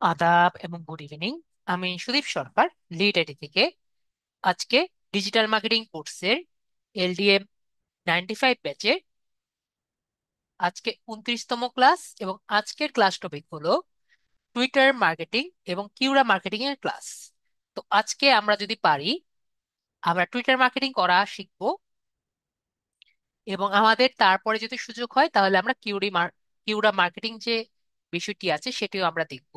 আদাব এবং good evening. আমি সুদীপ সরকার, লিড আইটি থেকে। আজকে ডিজিটাল মার্কেটিং কোর্সের এলডিএম 95 ব্যাচে আজকে 29তম ক্লাস, এবং আজকের ক্লাস টপিক হলো টুইটার মার্কেটিং এবং কিউরা মার্কেটিং এর ক্লাস। তো আজকে আমরা যদি পারি, আমরা টুইটার মার্কেটিং করা শিখবো, এবং আমাদের তারপরে যদি সুযোগ হয় তাহলে আমরা কিউরা মার্কেটিং যে বিষয়টি আছে সেটিও আমরা দেখব।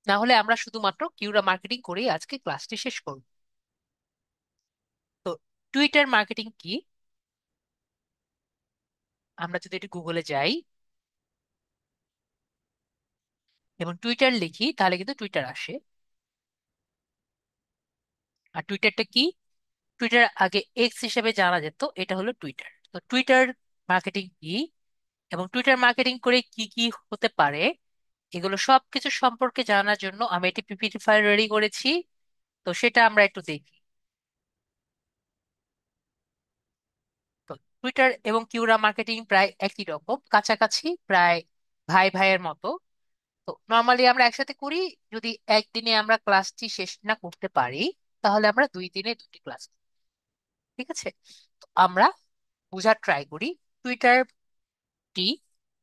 না হলে আমরা শুধুমাত্র কিউরা মার্কেটিং করেই আজকে ক্লাসটি শেষ করব। তো টুইটার মার্কেটিং কি? আমরা যদি একটু গুগলে যাই এবং টুইটার লিখি তাহলে কিন্তু টুইটার আসে। আর টুইটারটা কি? টুইটার আগে এক্স হিসেবে জানা যেত, এটা হলো টুইটার। তো টুইটার মার্কেটিং কি এবং টুইটার মার্কেটিং করে কি কি হতে পারে, এগুলো সবকিছু সম্পর্কে জানার জন্য আমি একটি পিপিটি ফাইল রেডি করেছি। তো সেটা আমরা একটু দেখি। তো টুইটার এবং কিউরা মার্কেটিং প্রায় একই রকম, কাছাকাছি, প্রায় ভাই ভাইয়ের মতো। তো নর্মালি আমরা একসাথে করি। যদি একদিনে আমরা ক্লাসটি শেষ না করতে পারি তাহলে আমরা 2 দিনে 2টি ক্লাস। ঠিক আছে? তো আমরা বোঝার ট্রাই করি টুইটারটি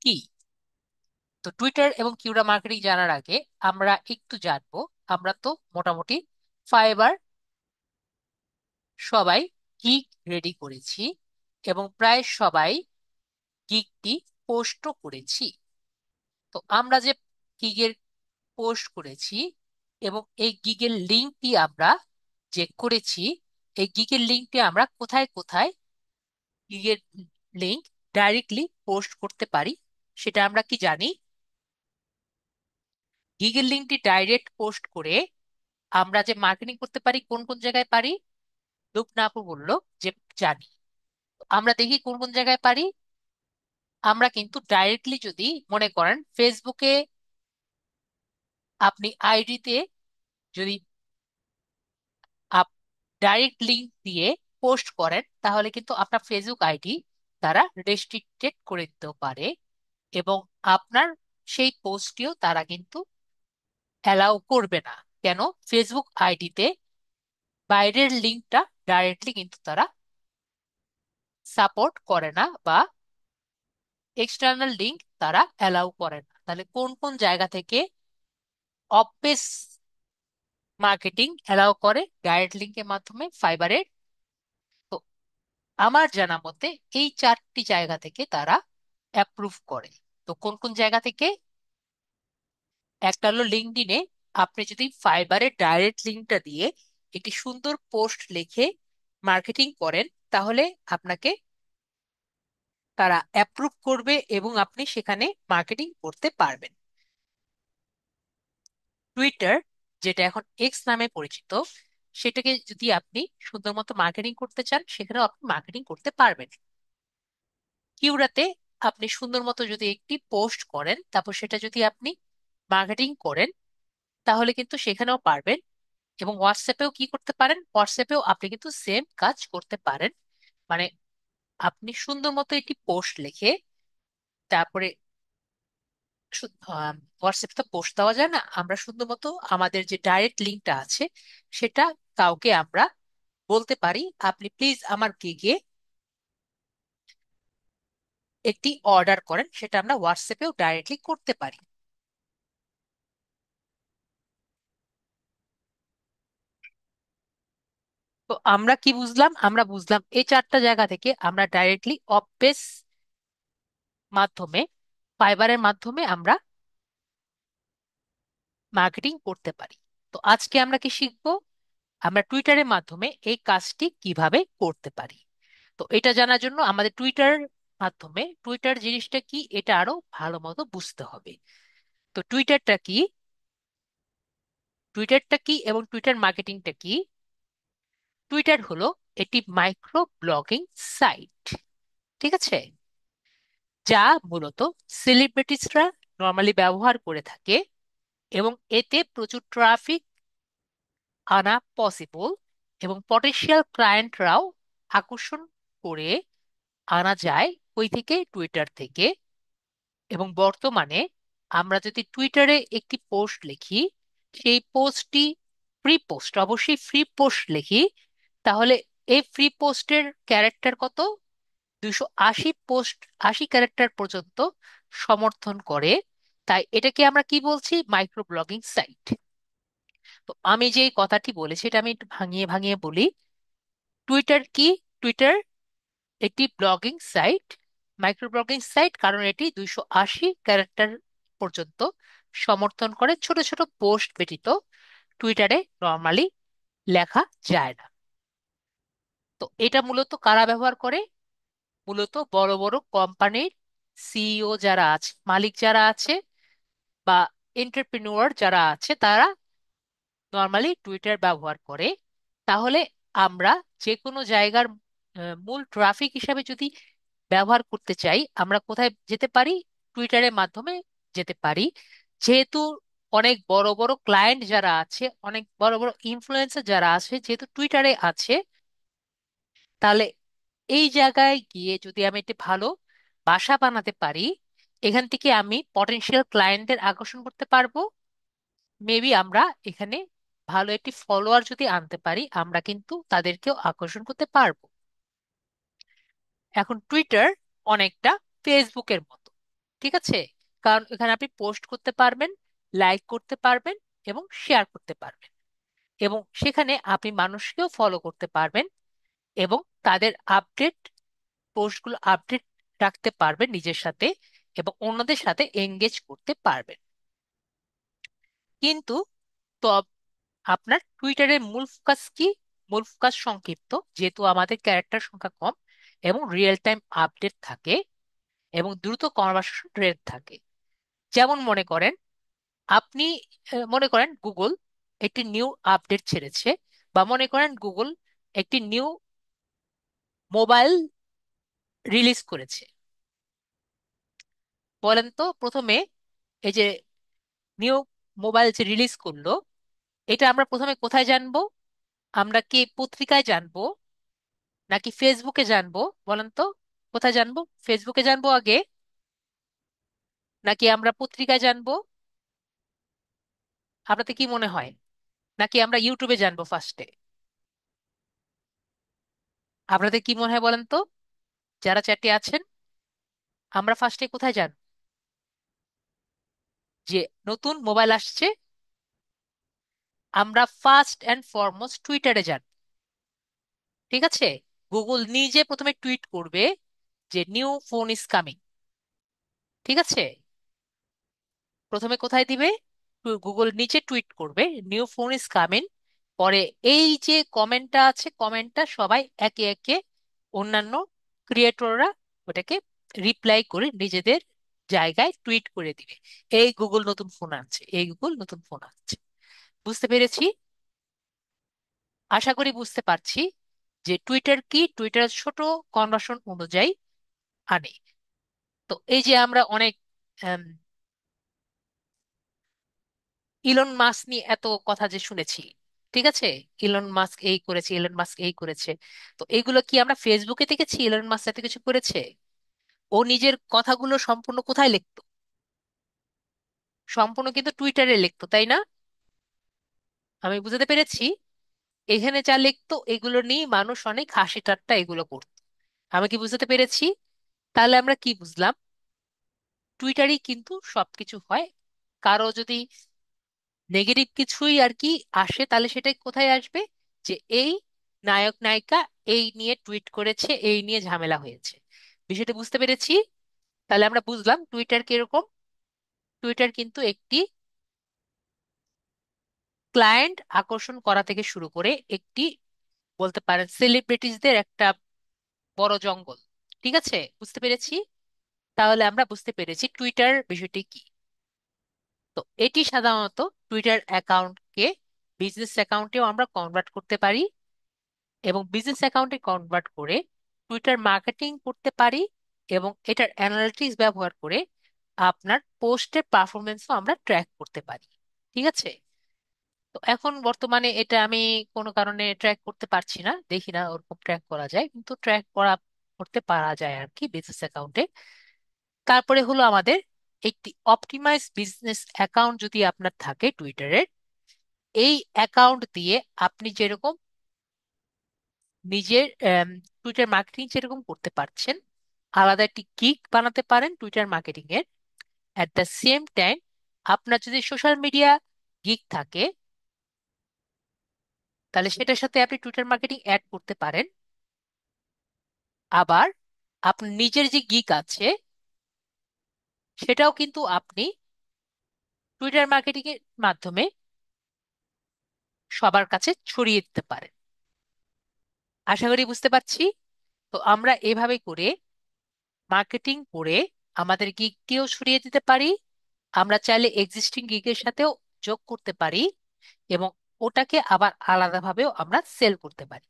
কি। তো টুইটার এবং কিউরা মার্কেটিং জানার আগে আমরা একটু জানবো, আমরা তো মোটামুটি ফাইবার সবাই গিগ রেডি করেছি, এবং প্রায় সবাই গিগটি পোস্টও করেছি। তো আমরা যে গিগের পোস্ট করেছি এবং এই গিগের লিঙ্কটি আমরা যে করেছি, এই গিগের লিঙ্কটি আমরা কোথায় কোথায় গিগের লিঙ্ক ডাইরেক্টলি পোস্ট করতে পারি সেটা আমরা কি জানি? গিগের লিঙ্কটি ডাইরেক্ট পোস্ট করে আমরা যে মার্কেটিং করতে পারি কোন কোন জায়গায় পারি? রূপনাপু বলল যে জানি। আমরা দেখি কোন কোন জায়গায় পারি। আমরা কিন্তু ডাইরেক্টলি, যদি মনে করেন ফেসবুকে আপনি আইডিতে যদি আপ ডাইরেক্ট লিংক দিয়ে পোস্ট করেন তাহলে কিন্তু আপনার ফেসবুক আইডি তারা রেস্ট্রিক্টেড করে দিতে পারে, এবং আপনার সেই পোস্টটিও তারা কিন্তু অ্যালাউ করবে না। কেন? ফেসবুক আইডিতে বাইরের লিঙ্কটা ডাইরেক্টলি কিন্তু তারা সাপোর্ট করে না, বা এক্সটার্নাল লিঙ্ক তারা অ্যালাউ করে না। তাহলে কোন কোন জায়গা থেকে অফবেস মার্কেটিং অ্যালাউ করে ডাইরেক্ট লিঙ্কের মাধ্যমে ফাইবারের? তো আমার জানা মতে এই 4টি জায়গা থেকে তারা অ্যাপ্রুভ করে। তো কোন কোন জায়গা থেকে? একটা হলো লিঙ্কডইনে। আপনি যদি ফাইবারের ডাইরেক্ট লিঙ্কটা দিয়ে একটি সুন্দর পোস্ট লিখে মার্কেটিং করেন তাহলে আপনাকে তারা অ্যাপ্রুভ করবে এবং আপনি সেখানে মার্কেটিং করতে পারবেন। টুইটার, যেটা এখন এক্স নামে পরিচিত, সেটাকে যদি আপনি সুন্দর মতো মার্কেটিং করতে চান সেখানেও আপনি মার্কেটিং করতে পারবেন। কিউরাতে আপনি সুন্দর মতো যদি একটি পোস্ট করেন তারপর সেটা যদি আপনি মার্কেটিং করেন তাহলে কিন্তু সেখানেও পারবেন। এবং হোয়াটসঅ্যাপেও কি করতে পারেন? হোয়াটসঅ্যাপেও আপনি কিন্তু সেম কাজ করতে পারেন। মানে আপনি সুন্দর মতো একটি পোস্ট লিখে তারপরে হোয়াটসঅ্যাপে তো পোস্ট দেওয়া যায় না, আমরা সুন্দর মতো আমাদের যে ডাইরেক্ট লিঙ্কটা আছে সেটা কাউকে আমরা বলতে পারি আপনি প্লিজ আমার গিগে একটি অর্ডার করেন। সেটা আমরা হোয়াটসঅ্যাপেও ডাইরেক্টলি করতে পারি। তো আমরা কি বুঝলাম? আমরা বুঝলাম এই 4টা জায়গা থেকে আমরা ডাইরেক্টলি অফ পেজ মাধ্যমে, ফাইবারের মাধ্যমে আমরা মার্কেটিং করতে পারি। তো আজকে আমরা কি শিখবো? আমরা টুইটারের মাধ্যমে এই কাজটি কিভাবে করতে পারি। তো এটা জানার জন্য আমাদের টুইটার জিনিসটা কি এটা আরো ভালো মতো বুঝতে হবে। তো টুইটারটা কি এবং টুইটার মার্কেটিংটা কি? টুইটার হলো একটি মাইক্রো ব্লগিং সাইট। ঠিক আছে? যা মূলত সেলিব্রিটিসরা নর্মালি ব্যবহার করে থাকে, এবং এতে প্রচুর ট্রাফিক আনা পসিবল, এবং পটেনশিয়াল ক্লায়েন্টরাও আকর্ষণ করে আনা যায় ওই থেকে, টুইটার থেকে। এবং বর্তমানে আমরা যদি টুইটারে একটি পোস্ট লিখি, সেই পোস্টটি ফ্রি পোস্ট, অবশ্যই ফ্রি পোস্ট লিখি, তাহলে এই ফ্রি পোস্টের ক্যারেক্টার কত? 280 পোস্ট, 80 ক্যারেক্টার পর্যন্ত সমর্থন করে। তাই এটাকে আমরা কি বলছি? Micro blogging site. তো আমি যে কথাটি বলেছি এটা আমি একটু ভাঙিয়ে ভাঙিয়ে বলি। টুইটার কি? টুইটার একটি blogging site, micro blogging site, কারণ এটি 280 ক্যারেক্টার পর্যন্ত সমর্থন করে। ছোট ছোট পোস্ট ব্যতীত টুইটারে নর্মালি লেখা যায় না। তো এটা মূলত কারা ব্যবহার করে? মূলত বড় বড় কোম্পানির সিইও যারা আছে, মালিক যারা আছে, বা এন্টারপ্রেনিউয়ার যারা আছে, তারা নর্মালি টুইটার ব্যবহার করে। তাহলে আমরা যে কোনো জায়গার মূল ট্রাফিক হিসাবে যদি ব্যবহার করতে চাই, আমরা কোথায় যেতে পারি? টুইটারের মাধ্যমে যেতে পারি। যেহেতু অনেক বড় বড় ক্লায়েন্ট যারা আছে, অনেক বড় বড় ইনফ্লুয়েন্সার যারা আছে, যেহেতু টুইটারে আছে, তাহলে এই জায়গায় গিয়ে যদি আমি একটি ভালো বাসা বানাতে পারি, এখান থেকে আমি পটেনশিয়াল ক্লায়েন্টদের আকর্ষণ করতে পারবো। মেবি আমরা এখানে ভালো একটি ফলোয়ার যদি আনতে পারি, আমরা কিন্তু তাদেরকেও আকর্ষণ করতে পারবো। এখন টুইটার অনেকটা ফেসবুকের মতো, ঠিক আছে? কারণ এখানে আপনি পোস্ট করতে পারবেন, লাইক করতে পারবেন, এবং শেয়ার করতে পারবেন, এবং সেখানে আপনি মানুষকেও ফলো করতে পারবেন, এবং তাদের আপডেট, পোস্টগুলো আপডেট রাখতে পারবেন নিজের সাথে, এবং অন্যদের সাথে এঙ্গেজ করতে পারবেন। কিন্তু তো আপনার টুইটারের মূল ফোকাস কি? মূল ফোকাস সংক্ষিপ্ত, যেহেতু আমাদের ক্যারেক্টার সংখ্যা কম, এবং রিয়েল টাইম আপডেট থাকে, এবং দ্রুত কনভার্সেশন রেট থাকে। যেমন মনে করেন আপনি, মনে করেন গুগল একটি নিউ আপডেট ছেড়েছে, বা মনে করেন গুগল একটি নিউ মোবাইল রিলিজ করেছে। বলেন তো প্রথমে, এই যে নিউ মোবাইল যে রিলিজ করলো, এটা আমরা প্রথমে কোথায় জানবো? আমরা কি পত্রিকায় জানবো, নাকি ফেসবুকে জানবো? বলেন তো, কোথায় জানবো? ফেসবুকে জানবো আগে, নাকি আমরা পত্রিকায় জানবো? আপনাদের কি মনে হয়? নাকি আমরা ইউটিউবে জানবো ফার্স্টে? আপনাদের কি মনে হয় বলেন তো, যারা চ্যাটে আছেন? আমরা ফার্স্টে কোথায় যান? যে নতুন মোবাইল আসছে, আমরা ফার্স্ট অ্যান্ড ফরমোস্ট টুইটারে যান, ঠিক আছে? গুগল নিজে প্রথমে টুইট করবে যে নিউ ফোন ইজ কামিং, ঠিক আছে? প্রথমে কোথায় দিবে? গুগল নিচে টুইট করবে নিউ ফোন ইজ কামিং। পরে এই যে কমেন্টটা আছে, কমেন্টটা সবাই একে একে অন্যান্য ক্রিয়েটররা ওটাকে রিপ্লাই করে নিজেদের জায়গায় টুইট করে দিবে, এই গুগল নতুন ফোন আনছে, এই গুগল নতুন ফোন আনছে। বুঝতে পেরেছি? আশা করি বুঝতে পারছি যে টুইটার কি। টুইটার ছোট কনভার্সন অনুযায়ী আনে। তো এই যে আমরা অনেক ইলন মাস্ক নিয়ে এত কথা যে শুনেছি, ঠিক আছে? ইলন মাস্ক এই করেছে, ইলন মাস্ক এই করেছে। তো এইগুলো কি আমরা ফেসবুকে দেখেছি ইলন মাস্ক এত কিছু করেছে? ও নিজের কথাগুলো সম্পূর্ণ কোথায় লিখতো? সম্পূর্ণ কিন্তু টুইটারে লিখতো, তাই না? আমি বুঝতে পেরেছি। এখানে যা লিখতো এগুলো নিয়ে মানুষ অনেক হাসি ঠাট্টা এগুলো করতো। আমি কি বুঝতে পেরেছি? তাহলে আমরা কি বুঝলাম? টুইটারেই কিন্তু সবকিছু হয়। কারো যদি নেগেটিভ কিছুই আর কি আসে, তাহলে সেটা কোথায় আসবে? যে এই নায়ক নায়িকা এই নিয়ে টুইট করেছে, এই নিয়ে ঝামেলা হয়েছে। বিষয়টা বুঝতে পেরেছি। তাহলে আমরা বুঝলাম টুইটার কিরকম। টুইটার কিন্তু একটি ক্লায়েন্ট আকর্ষণ করা থেকে শুরু করে একটি, বলতে পারেন সেলিব্রিটিজদের একটা বড় জঙ্গল। ঠিক আছে, বুঝতে পেরেছি। তাহলে আমরা বুঝতে পেরেছি টুইটার বিষয়টি কি। তো এটি সাধারণত টুইটার অ্যাকাউন্টকে বিজনেস অ্যাকাউন্টেও আমরা কনভার্ট করতে পারি, এবং বিজনেস অ্যাকাউন্টে কনভার্ট করে টুইটার মার্কেটিং করতে পারি, এবং এটার অ্যানালিটিক্স ব্যবহার করে আপনার পোস্টের পারফরমেন্সও আমরা ট্র্যাক করতে পারি। ঠিক আছে? তো এখন বর্তমানে এটা আমি কোনো কারণে ট্র্যাক করতে পারছি না, দেখি না ওরকম ট্র্যাক করা যায়, কিন্তু ট্র্যাক করা করতে পারা যায় আর কি বিজনেস অ্যাকাউন্টে। তারপরে হলো আমাদের একটি অপটিমাইজ বিজনেস অ্যাকাউন্ট যদি আপনার থাকে টুইটারের, এই অ্যাকাউন্ট দিয়ে আপনি যেরকম নিজের টুইটার মার্কেটিং যেরকম করতে পারছেন, আলাদা একটি গিগ বানাতে পারেন টুইটার মার্কেটিং এর। অ্যাট দ্য সেম টাইম আপনার যদি সোশ্যাল মিডিয়া গিগ থাকে, তাহলে সেটার সাথে আপনি টুইটার মার্কেটিং অ্যাড করতে পারেন। আবার আপনার নিজের যে গিগ আছে, সেটাও কিন্তু আপনি টুইটার মার্কেটিং এর মাধ্যমে সবার কাছে ছড়িয়ে দিতে পারেন। আশা করি বুঝতে পারছি। তো আমরা এভাবে করে মার্কেটিং করে আমাদের গিগটিও ছড়িয়ে দিতে পারি। আমরা চাইলে এক্সিস্টিং গিগের সাথেও যোগ করতে পারি, এবং ওটাকে আবার আলাদাভাবেও আমরা সেল করতে পারি।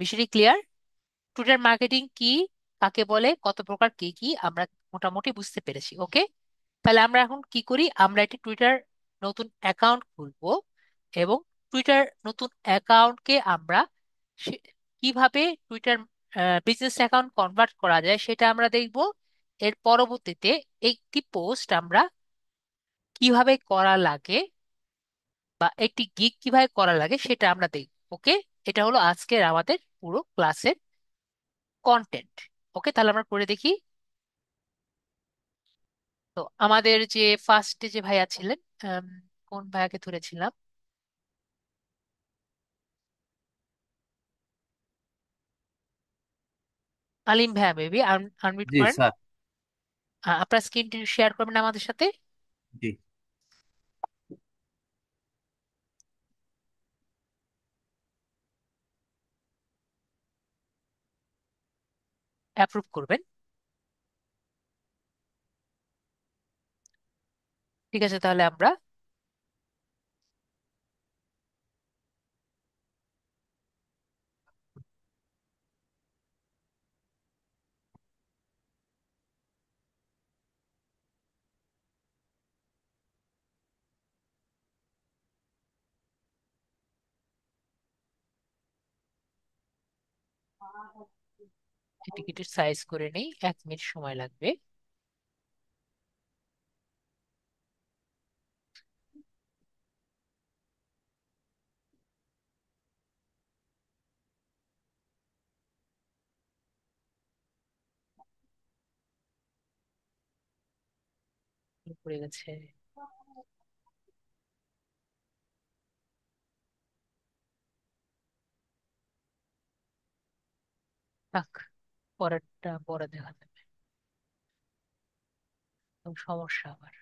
বিষয়টি ক্লিয়ার? টুইটার মার্কেটিং কি, কাকে বলে, কত প্রকার, কি কি আমরা মোটামুটি বুঝতে পেরেছি। ওকে, তাহলে আমরা এখন কি করি, আমরা একটি টুইটার নতুন অ্যাকাউন্ট খুলবো, এবং টুইটার নতুন অ্যাকাউন্টকে আমরা সে- কিভাবে টুইটার বিজনেস অ্যাকাউন্ট কনভার্ট করা যায় সেটা আমরা দেখব। এর পরবর্তীতে একটি পোস্ট আমরা কিভাবে করা লাগে, বা একটি গিগ কিভাবে করা লাগে সেটা আমরা দেখব। ওকে, এটা হলো আজকের আমাদের পুরো ক্লাসের কন্টেন্ট। ওকে, তাহলে আমরা করে দেখি। তো আমাদের যে ফার্স্টে যে ভাইয়া ছিলেন, আম, কোন ভাইয়াকে ধরেছিলাম, আলিম ভাইয়া, মেবি আনমিউট জি করেন। স্যার। আপনার স্ক্রিনটি শেয়ার করবেন আমাদের সাথে। জি। অ্যাপ্রুভ করবেন। ঠিক আছে, তাহলে আমরা টিকিটের সাইজ করে নেই, 1 মিনিট সময় লাগবে। পড়ে গেছে। থাক, পরেরটা পরে দেখা যাবে, তো সমস্যা আবার।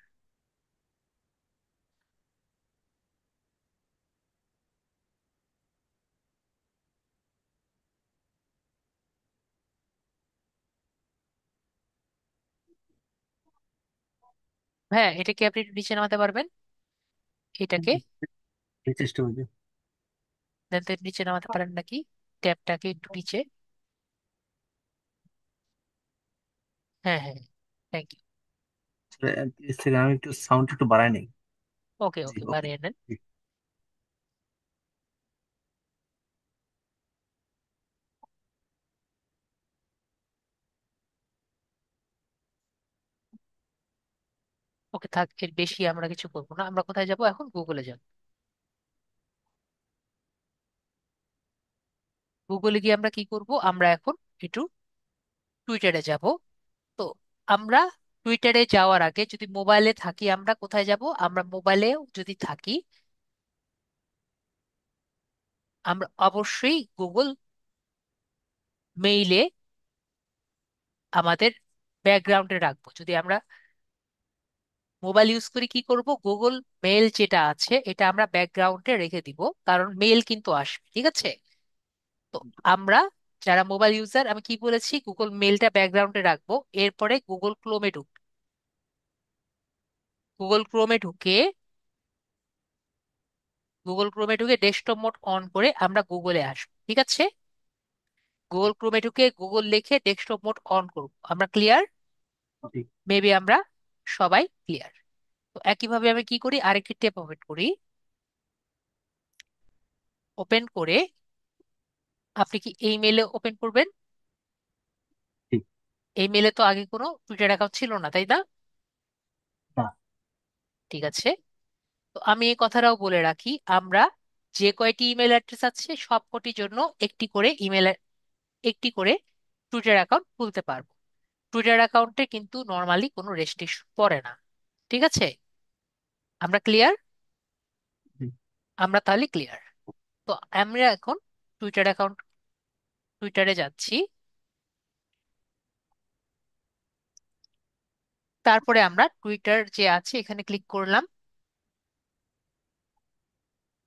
হ্যাঁ, এটাকে আপনি একটু নিচে নামাতে পারবেন, এটাকে এই চেষ্টা করছি। দেন তো নিচে নামাতে পারেন নাকি, ট্যাবটাকে একটু নিচে। হ্যাঁ হ্যাঁ, থ্যাংক ইউ। স্যার, এক সেকেন্ড, আমি একটু সাউন্ড একটু বাড়াই নেই। ওকে জি, ওকে, ওকে। বাড়িয়ে নেন। ওকে থাক, এর বেশি আমরা কিছু করবো না। আমরা কোথায় যাব এখন? গুগলে যাব। গুগলে গিয়ে আমরা কি করব, আমরা এখন একটু টুইটারে যাব। তো আমরা টুইটারে যাওয়ার আগে যদি মোবাইলে থাকি, আমরা কোথায় যাব? আমরা মোবাইলেও যদি থাকি, আমরা অবশ্যই গুগল মেইলে আমাদের ব্যাকগ্রাউন্ডে রাখবো। যদি আমরা মোবাইল ইউজ করি, কি করব, গুগল মেইল যেটা আছে এটা আমরা ব্যাকগ্রাউন্ডে রেখে দিব, কারণ মেইল কিন্তু আসবে। ঠিক আছে? তো আমরা যারা মোবাইল ইউজার, আমি কি বলেছি, গুগল মেইলটা ব্যাকগ্রাউন্ডে রাখবো। এরপরে গুগল ক্রোমে ঢুকে ডেস্কটপ মোড অন করে আমরা গুগলে আসবো। ঠিক আছে? গুগল ক্রোমে ঢুকে গুগল লিখে ডেস্কটপ মোড অন করব। আমরা ক্লিয়ার? জি। মেবি আমরা সবাই ক্লিয়ার। তো একইভাবে আমি কি করি, আরেকটি ট্যাব ওপেন করি। ওপেন করে আপনি কি এই মেলে ওপেন করবেন? জি। এই মেলে তো আগে কোনো টুইটার অ্যাকাউন্ট ছিল না, তাই না? ঠিক আছে। তো আমি এই কথাটাও বলে রাখি, আমরা যে কয়টি ইমেল অ্যাড্রেস আছে সব কটির জন্য একটি করে টুইটার অ্যাকাউন্ট খুলতে পারবো। টুইটার অ্যাকাউন্টে কিন্তু নর্মালি কোনো রেস্ট্রিকশন পড়ে না। ঠিক আছে, আমরা ক্লিয়ার? হুম, আমরা তাহলে ক্লিয়ার। তো আমরা এখন টুইটার অ্যাকাউন্ট টুইটারে যাচ্ছি। তারপরে আমরা টুইটার যে আছে এখানে ক্লিক করলাম।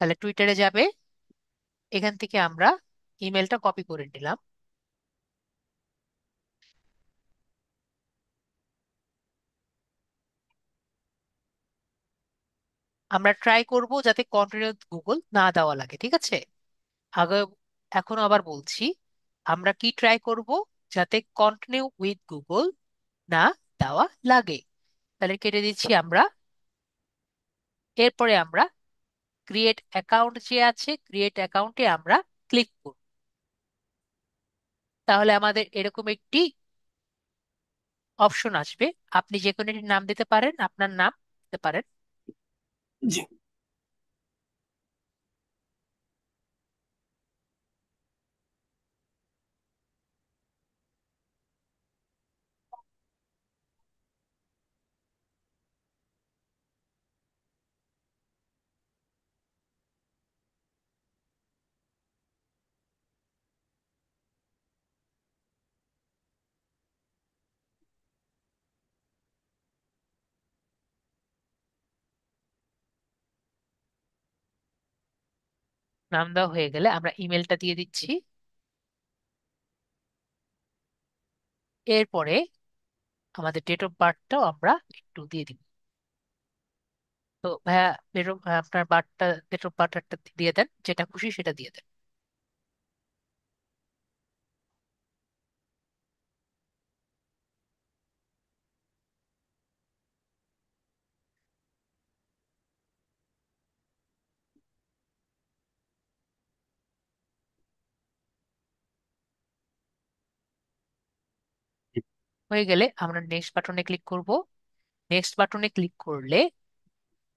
তাহলে টুইটারে যাবে, এখান থেকে আমরা ইমেলটা কপি করে নিলাম। আমরা ট্রাই করব যাতে কন্টিনিউ গুগল না দেওয়া লাগে, ঠিক আছে? আগে, এখনো আবার বলছি, আমরা কি ট্রাই করব? যাতে কন্টিনিউ উইথ গুগল না দেওয়া লাগে। তাহলে কেটে দিচ্ছি আমরা। এরপরে আমরা ক্রিয়েট অ্যাকাউন্ট যে আছে, ক্রিয়েট অ্যাকাউন্টে আমরা ক্লিক করব। তাহলে আমাদের এরকম একটি অপশন আসবে। আপনি যে কোনো একটি নাম দিতে পারেন, আপনার নাম দিতে পারেন। জি। নাম দেওয়া হয়ে গেলে আমরা ইমেলটা দিয়ে দিচ্ছি। এরপরে আমাদের ডেট অফ বার্থটাও আমরা একটু দিয়ে দিব। তো ভাইয়া, আপনার ডেট অফ বার্থটা দিয়ে দেন, যেটা খুশি সেটা দিয়ে দেন। হয়ে গেলে আমরা নেক্সট বাটনে ক্লিক করব। নেক্সট বাটনে ক্লিক করলে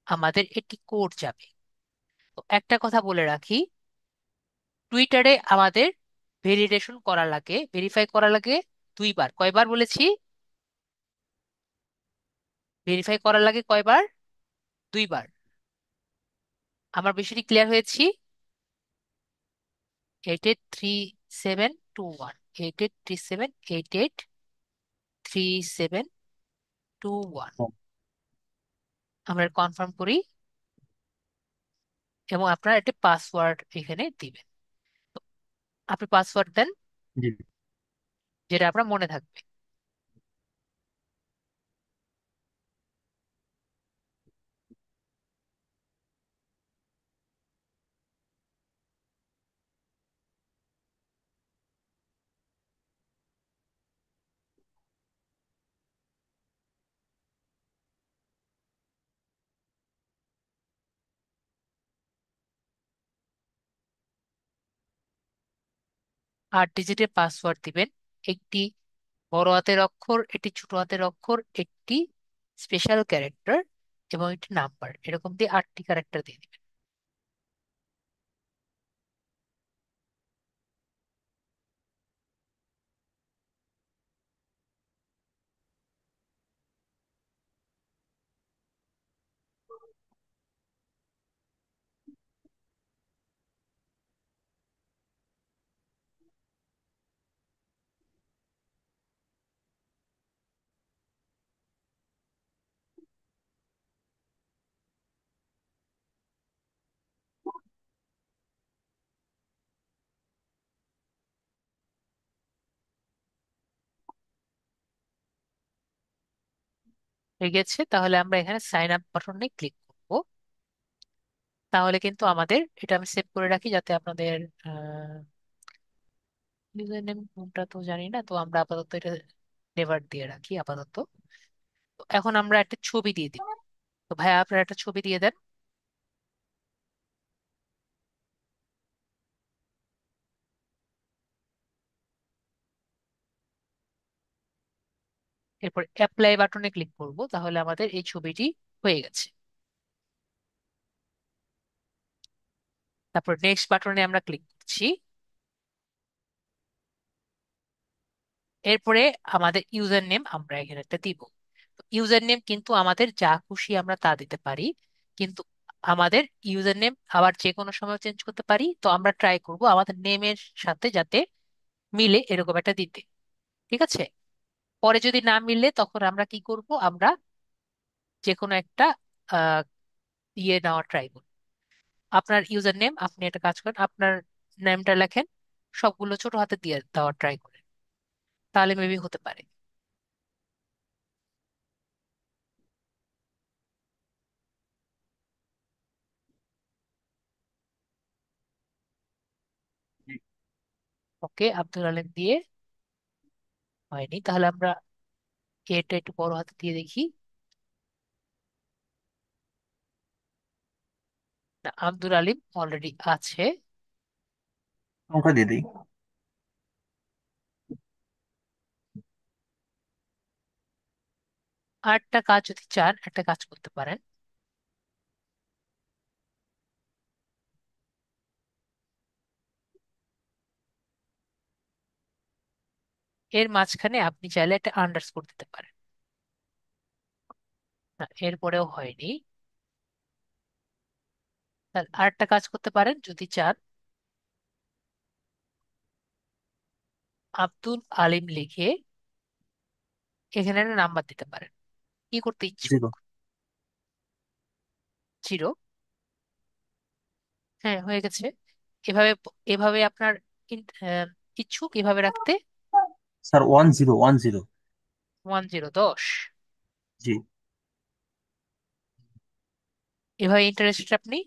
আমাদের একটি কোড যাবে। তো একটা কথা বলে রাখি, টুইটারে আমাদের ভেরিফাই করা লাগে দুইবার। কয়বার বলেছি? ভেরিফাই করা লাগে কয়বার? দুইবার। আমার বিষয়টি ক্লিয়ার হয়েছি? 883721, 8837883721। হ্যাঁ, আমরা কনফার্ম করি এবং আপনার একটি পাসওয়ার্ড এখানে দিবেন। তো আপনি পাসওয়ার্ড দেন, জি। যেটা আপনার মনে থাকবে। আর ডিজিটের পাসওয়ার্ড দিবেন। একটি বড় হাতের অক্ষর, একটি ছোট হাতের অক্ষর, একটি স্পেশাল ক্যারেক্টার এবং একটি নাম্বার, এরকম দিয়ে 8টি ক্যারেক্টার দিয়ে দিবেন। হয়ে গেছে, তাহলে আমরা এখানে সাইন আপ বাটনে ক্লিক করব। তাহলে কিন্তু আমাদের, এটা আমি সেভ করে রাখি যাতে আপনাদের ইউজার নেম কোনটা তো জানি না, তো আমরা আপাতত এটা নেভার দিয়ে রাখি আপাতত। তো এখন আমরা একটা ছবি দিয়ে দিব। তো ভাইয়া, আপনারা একটা ছবি দিয়ে দেন। এরপর অ্যাপ্লাই বাটনে ক্লিক করব, তাহলে আমাদের এই ছবিটি হয়ে গেছে। তারপর নেক্সট বাটনে আমরা ক্লিক করছি। এরপরে আমাদের ইউজার নেম আমরা এখানে একটা দিব। ইউজার নেম কিন্তু আমাদের যা খুশি আমরা তা দিতে পারি, কিন্তু আমাদের ইউজার নেম আবার যে কোনো সময় চেঞ্জ করতে পারি। তো আমরা ট্রাই করব আমাদের নেমের সাথে যাতে মিলে এরকম একটা দিতে। ঠিক আছে? পরে যদি না মিললে তখন আমরা কি করব, আমরা যে কোনো একটা আহ ইয়ে নেওয়ার ট্রাই করব। আপনার ইউজার নেম, আপনি একটা কাজ করেন, আপনার নেমটা লেখেন, সবগুলো ছোট হাতে দিয়ে দেওয়ার ট্রাই করেন, তাহলে মেবি হতে পারে। ওকে, আব্দুল আলেম দিয়ে হয়নি, তাহলে আমরা এটা একটু বড় হাতে দিয়ে দেখি। না, আব্দুল আলিম অলরেডি আছে। সংখ্যা দিয়ে দিই। আর একটা কাজ যদি চান, একটা কাজ করতে পারেন। এর মাঝখানে আপনি চাইলে একটা আন্ডারস্কোর দিতে পারেন। না, এরপরেও হয়নি। তাহলে আর একটা কাজ করতে পারেন যদি চান, আব্দুল আলিম লিখে এখানে একটা নাম্বার দিতে পারেন। কি করতে ইচ্ছুক? 0। 0। হ্যাঁ, হয়ে গেছে। এভাবে এভাবে আপনার ইচ্ছুক এভাবে রাখতে। স্যার 10 10। 10 10। জি। এভাবে ইন্টারেস্টেড আপনি।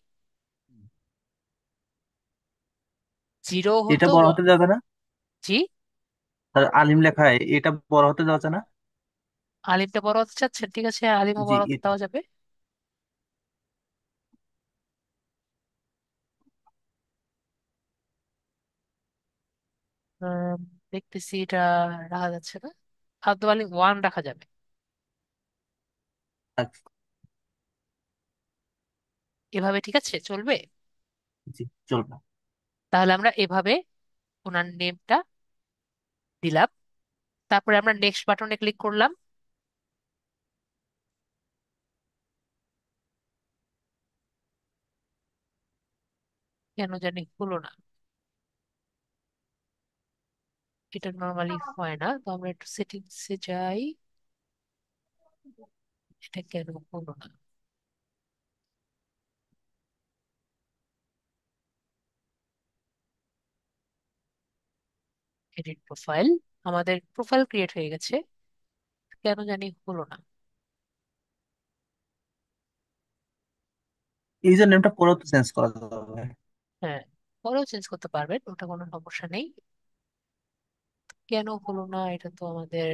জিরো এটা হতো বড় হতে যাবে না? জি। স্যার আলিম লেখায় এটা বড় হতে যাচ্ছে না? আলিমটা বড় হতে চাচ্ছেন, ঠিক আছে, আলিমও জি বড় হতে এটা। দেওয়া যাবে। আম, দেখতেছি এটা রাখা যাচ্ছে না। আব্দুল আলিম 1 রাখা যাবে। আচ্ছা, এভাবে ঠিক আছে, চলবে। জি চলবে। তাহলে আমরা এভাবে ওনার নেমটা দিলাম। তারপরে আমরা নেক্সট বাটনে ক্লিক করলাম। কেন জানি হলো না। এটা নর্মালি হয় না, তো আমরা একটু সেটিংসে যাই। এটা কেন হলো না? Edit profile. আমাদের প্রোফাইল ক্রিয়েট হয়ে গেছে, কেন জানি হলো না। ইউজার নেমটা পরেও তো চেঞ্জ করা যাবে। হ্যাঁ, পরেও চেঞ্জ করতে পারবেন, ওটা কোনো সমস্যা নেই। কেন হলো না এটা তো আমাদের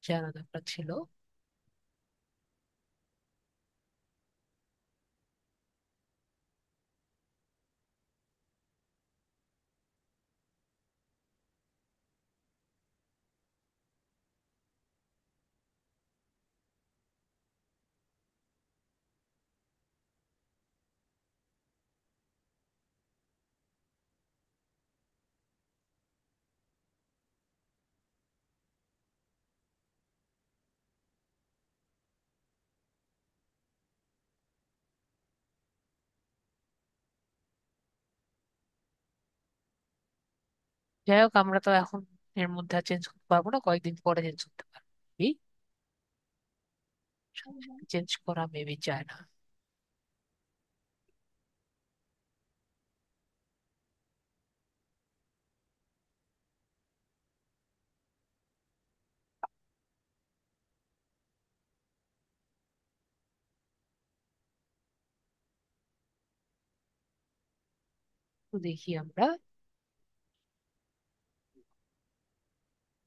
জানা দরকার ছিল। যাই হোক, আমরা তো এখন এর মধ্যে আর চেঞ্জ করতে পারবো না, কয়েকদিন পরে চেঞ্জ করতে পারবো। চেঞ্জ করা মেবি যায় না। তো দেখি আমরা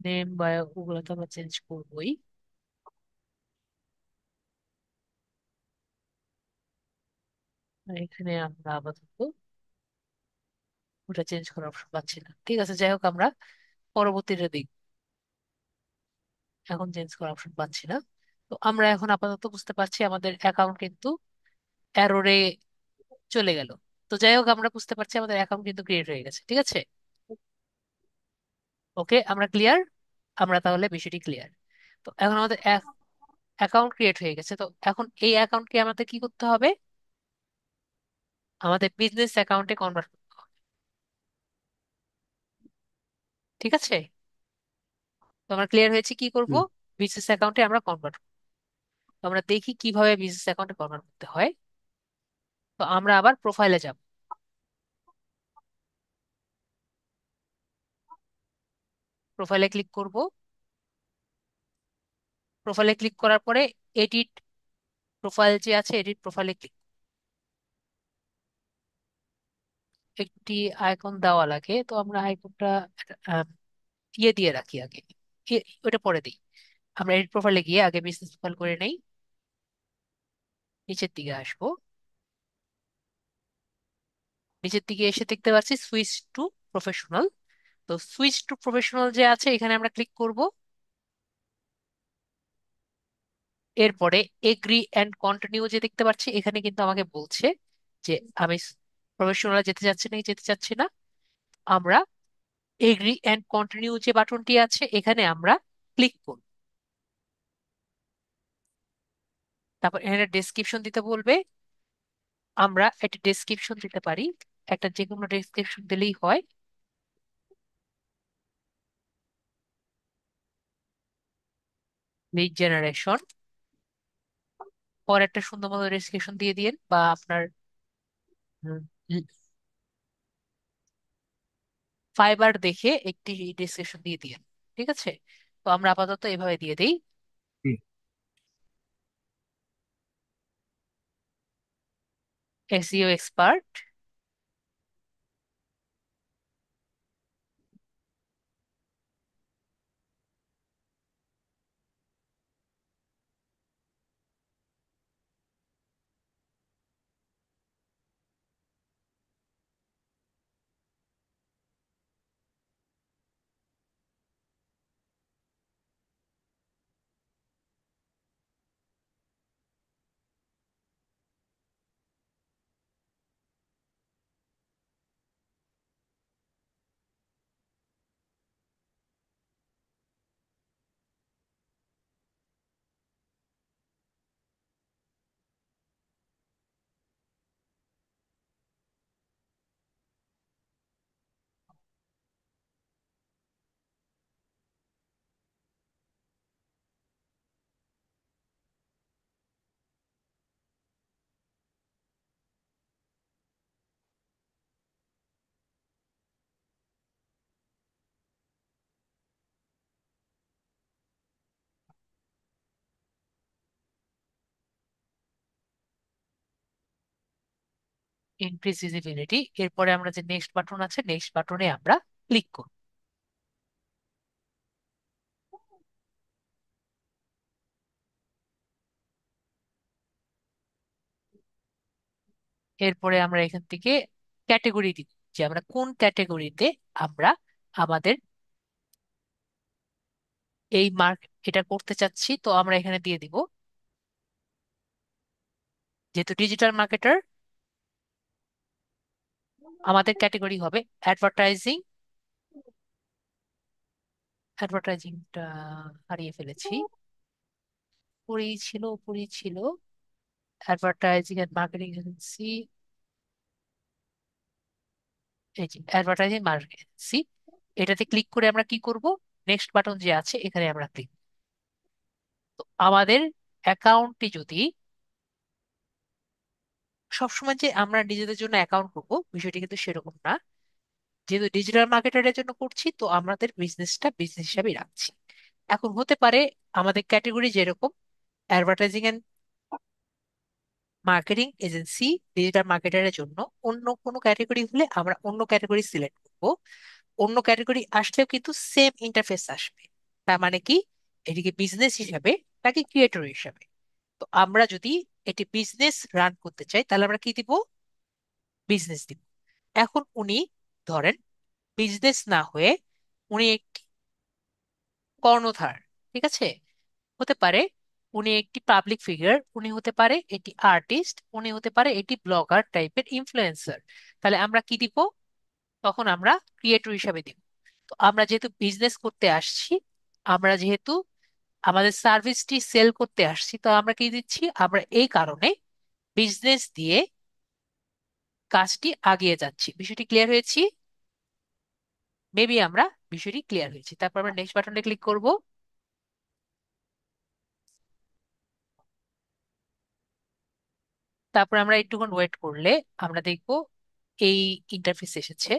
নেম বা ওগুলো তো আমরা চেঞ্জ করবোই। আর এখানে আমরা আপাতত ওটা চেঞ্জ করার অপশন পাচ্ছি না। ঠিক আছে, যাই হোক, আমরা পরবর্তীটা দেখব। এখন চেঞ্জ করার অপশন পাচ্ছি না। তো আমরা এখন আপাতত বুঝতে পারছি আমাদের অ্যাকাউন্ট কিন্তু এররে চলে গেল। তো যাই হোক, আমরা বুঝতে পারছি আমাদের অ্যাকাউন্ট কিন্তু ক্রিয়েট হয়ে গেছে, ঠিক আছে? ওকে, আমরা ক্লিয়ার? আমরা তাহলে বিষয়টি ক্লিয়ার। তো এখন আমাদের অ্যাকাউন্ট ক্রিয়েট হয়ে গেছে, তো এখন এই অ্যাকাউন্টকে আমাদের কি করতে হবে? আমাদের বিজনেস অ্যাকাউন্টে কনভার্ট করতে হবে, ঠিক আছে? তো আমরা ক্লিয়ার হয়েছে কি করব? হুম। বিজনেস অ্যাকাউন্টে আমরা কনভার্ট। তো আমরা দেখি কিভাবে বিজনেস অ্যাকাউন্টে কনভার্ট করতে হয়। তো আমরা আবার প্রোফাইলে যাব। প্রোফাইলে ক্লিক করব। প্রোফাইলে ক্লিক করার পরে এডিট প্রোফাইল যে আছে, এডিট প্রোফাইলে ক্লিক। একটি আইকন দেওয়া লাগে, তো আমরা আইকনটা ইয়ে দিয়ে রাখি আগে। ওটা পরে দিই। আমরা এডিট প্রোফাইলে গিয়ে আগে বিজনেস প্রোফাইল করে নেই। নিচের দিকে আসবো। নিচের দিকে এসে দেখতে পাচ্ছি সুইচ টু প্রফেশনাল। তো সুইচ টু প্রফেশনাল যে আছে, এখানে আমরা ক্লিক করব। এরপরে এগ্রি অ্যান্ড কন্টিনিউ যে দেখতে পাচ্ছি, এখানে কিন্তু আমাকে বলছে যে আমি প্রফেশনাল যেতে চাচ্ছি না, যেতে চাচ্ছি না। আমরা এগ্রি অ্যান্ড কন্টিনিউ যে বাটনটি আছে, এখানে আমরা ক্লিক করব। তারপর এখানে ডেসক্রিপশন দিতে বলবে। আমরা একটা ডেসক্রিপশন দিতে পারি, একটা যে কোনো ডেসক্রিপশন দিলেই হয়। লিড জেনারেশন, পর একটা সুন্দর মতো ডেসক্রিপশন দিয়ে দিন, বা আপনার ফাইবার দেখে একটি ডেসক্রিপশন দিয়ে দিন, ঠিক আছে? তো আমরা আপাতত এভাবে দিয়ে দিই। Hmm. SEO expert. Increase visibility. এরপরে আমরা যে নেক্সট বাটন আছে, নেক্সট বাটনে আমরা ক্লিক করব। এরপরে আমরা এখান থেকে ক্যাটেগরি দিব, যে আমরা কোন ক্যাটেগরিতে আমরা আমাদের এই মার্ক এটা করতে চাচ্ছি। তো আমরা এখানে দিয়ে দিব, যেহেতু ডিজিটাল মার্কেটার, আমাদের ক্যাটেগরি হবে অ্যাডভার্টাইজিং। অ্যাডভার্টাইজিংটা হারিয়ে ফেলেছি। উপরেই ছিল অ্যাডভার্টাইজিং এন্ড মার্কেটিং এজেন্সি। এই যে অ্যাডভার্টাইজিং মার্কেটিং এজেন্সি, এটাতে ক্লিক করে আমরা কি করব? নেক্সট বাটন যে আছে, এখানে আমরা ক্লিক। তো আমাদের অ্যাকাউন্টটি যদি সবসময় যে আমরা নিজেদের জন্য অ্যাকাউন্ট করবো, বিষয়টি কিন্তু সেরকম না। যেহেতু ডিজিটাল মার্কেটারের জন্য করছি, তো আমাদের বিজনেসটা বিজনেস হিসাবেই রাখছি। এখন হতে পারে আমাদের ক্যাটেগরি যেরকম advertising and marketing agency, digital মার্কেটারের জন্য অন্য কোনো ক্যাটেগরি হলে আমরা অন্য ক্যাটেগরি সিলেক্ট করব। অন্য ক্যাটেগরি আসলেও কিন্তু সেম ইন্টারফেস আসবে। তার মানে কি, এটিকে বিজনেস হিসাবে নাকি ক্রিয়েটর হিসাবে? তো আমরা যদি এটি বিজনেস রান করতে চাই, তাহলে আমরা কি দিব? বিজনেস দিব। এখন উনি ধরেন বিজনেস না হয়ে উনি একটি কর্ণধার, ঠিক আছে? হতে পারে উনি একটি পাবলিক ফিগার, উনি হতে পারে এটি আর্টিস্ট, উনি হতে পারে এটি ব্লগার টাইপের ইনফ্লুয়েন্সার। তাহলে আমরা কি দিব? তখন আমরা ক্রিয়েটর হিসাবে দিব। তো আমরা যেহেতু বিজনেস করতে আসছি, আমরা যেহেতু আমাদের সার্ভিসটি সেল করতে আসছি, তো আমরা কি দিচ্ছি? আমরা এই কারণে বিজনেস দিয়ে কাজটি আগিয়ে যাচ্ছি। বিষয়টি ক্লিয়ার হয়েছি? মেবি আমরা বিষয়টি ক্লিয়ার হয়েছি। তারপর আমরা নেক্সট বাটনে ক্লিক করব। তারপর আমরা একটুক্ষণ ওয়েট করলে আমরা দেখব এই ইন্টারফেস এসেছে।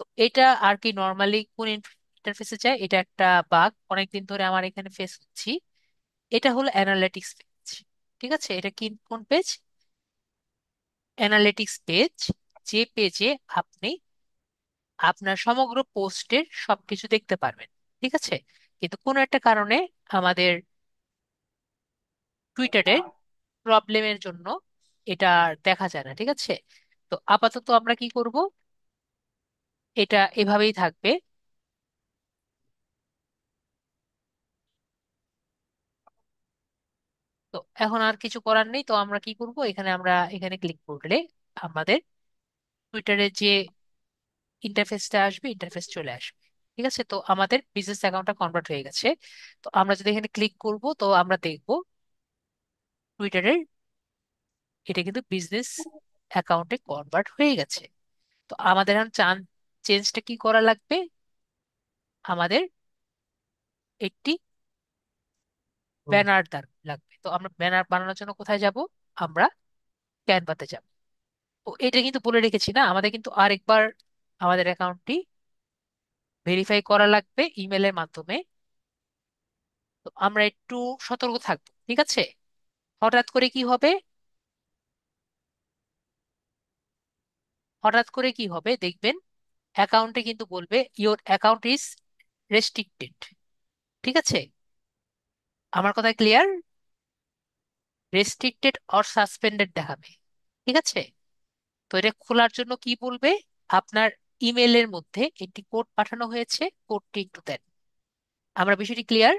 তো এটা আর কি নর্মালি কোন ইন্টারফেসে যায়? এটা একটা বাগ অনেকদিন ধরে আমার এখানে ফেস করছি। এটা হলো অ্যানালিটিক্স পেজ। ঠিক আছে, এটা কি কোন পেজ? Analytics page. যে পেজে আপনি আপনার সমগ্র পোস্টের সবকিছু দেখতে পারবেন। ঠিক আছে, কিন্তু কোনো একটা কারণে আমাদের টুইটারের প্রবলেমের জন্য এটা আর দেখা যায় না। ঠিক আছে, তো আপাতত আমরা কি করব? এটা এভাবেই থাকবে। তো এখন আর কিছু করার নেই। তো আমরা কি করব? এখানে ক্লিক করলে আমাদের টুইটারে যে ইন্টারফেসটা আসবে, ইন্টারফেস চলে আসবে। ঠিক আছে, তো আমাদের বিজনেস অ্যাকাউন্টটা কনভার্ট হয়ে গেছে। তো আমরা যদি এখানে ক্লিক করব, তো আমরা দেখব টুইটারের এটা কিন্তু বিজনেস অ্যাকাউন্টে কনভার্ট হয়ে গেছে। তো আমাদের এখন চেঞ্জটা কি করা লাগবে? আমাদের একটি হুম। ব্যানার লাগবে। তো আমরা ব্যানার বানানোর জন্য কোথায় যাব? আমরা ক্যানভাতে যাব। তো এটা কিন্তু বলে রেখেছি না, আমাদের কিন্তু আরেকবার আমাদের অ্যাকাউন্টটি ভেরিফাই করা লাগবে ইমেলের মাধ্যমে। তো আমরা একটু সতর্ক থাকবো। ঠিক আছে, হঠাৎ করে কি হবে? হঠাৎ করে কি হবে দেখবেন, অ্যাকাউন্টে কিন্তু বলবে ইওর অ্যাকাউন্ট ইজ রেস্ট্রিক্টেড। ঠিক আছে, আমার কথা ক্লিয়ার? রেস্ট্রিক্টেড অর সাসপেন্ডেড দেখাবে। ঠিক আছে, তো এটা খোলার জন্য কি বলবে? আপনার ইমেলের মধ্যে একটি কোড পাঠানো হয়েছে, কোডটি একটু দেন। আমরা বিষয়টি ক্লিয়ার?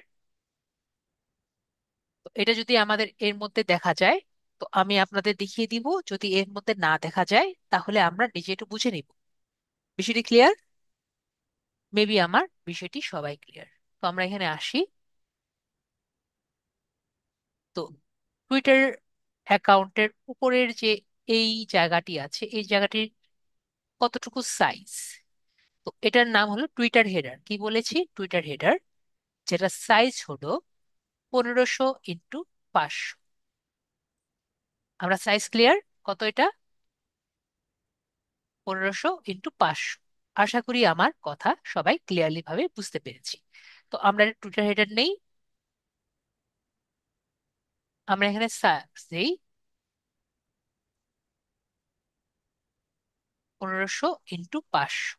তো এটা যদি আমাদের এর মধ্যে দেখা যায়, তো আমি আপনাদের দেখিয়ে দিব। যদি এর মধ্যে না দেখা যায়, তাহলে আমরা নিজে একটু বুঝে নিব। বিষয়টি ক্লিয়ার? মেবি আমার বিষয়টি সবাই ক্লিয়ার। তো আমরা এখানে আসি। তো টুইটার অ্যাকাউন্টের উপরের যে এই জায়গাটি আছে, এই জায়গাটির কতটুকু সাইজ? তো এটার নাম হলো টুইটার হেডার। কি বলেছি? টুইটার হেডার, যেটা সাইজ হলো 1500 × 500। আমরা সাইজ ক্লিয়ার? কত এটা? 1500 × 500। আশা করি আমার কথা সবাই ক্লিয়ারলি ভাবে বুঝতে পেরেছি। তো আমরা টুইটার হেডার নেই, আমরা এখানে সাইজ দেই 1500 × 500।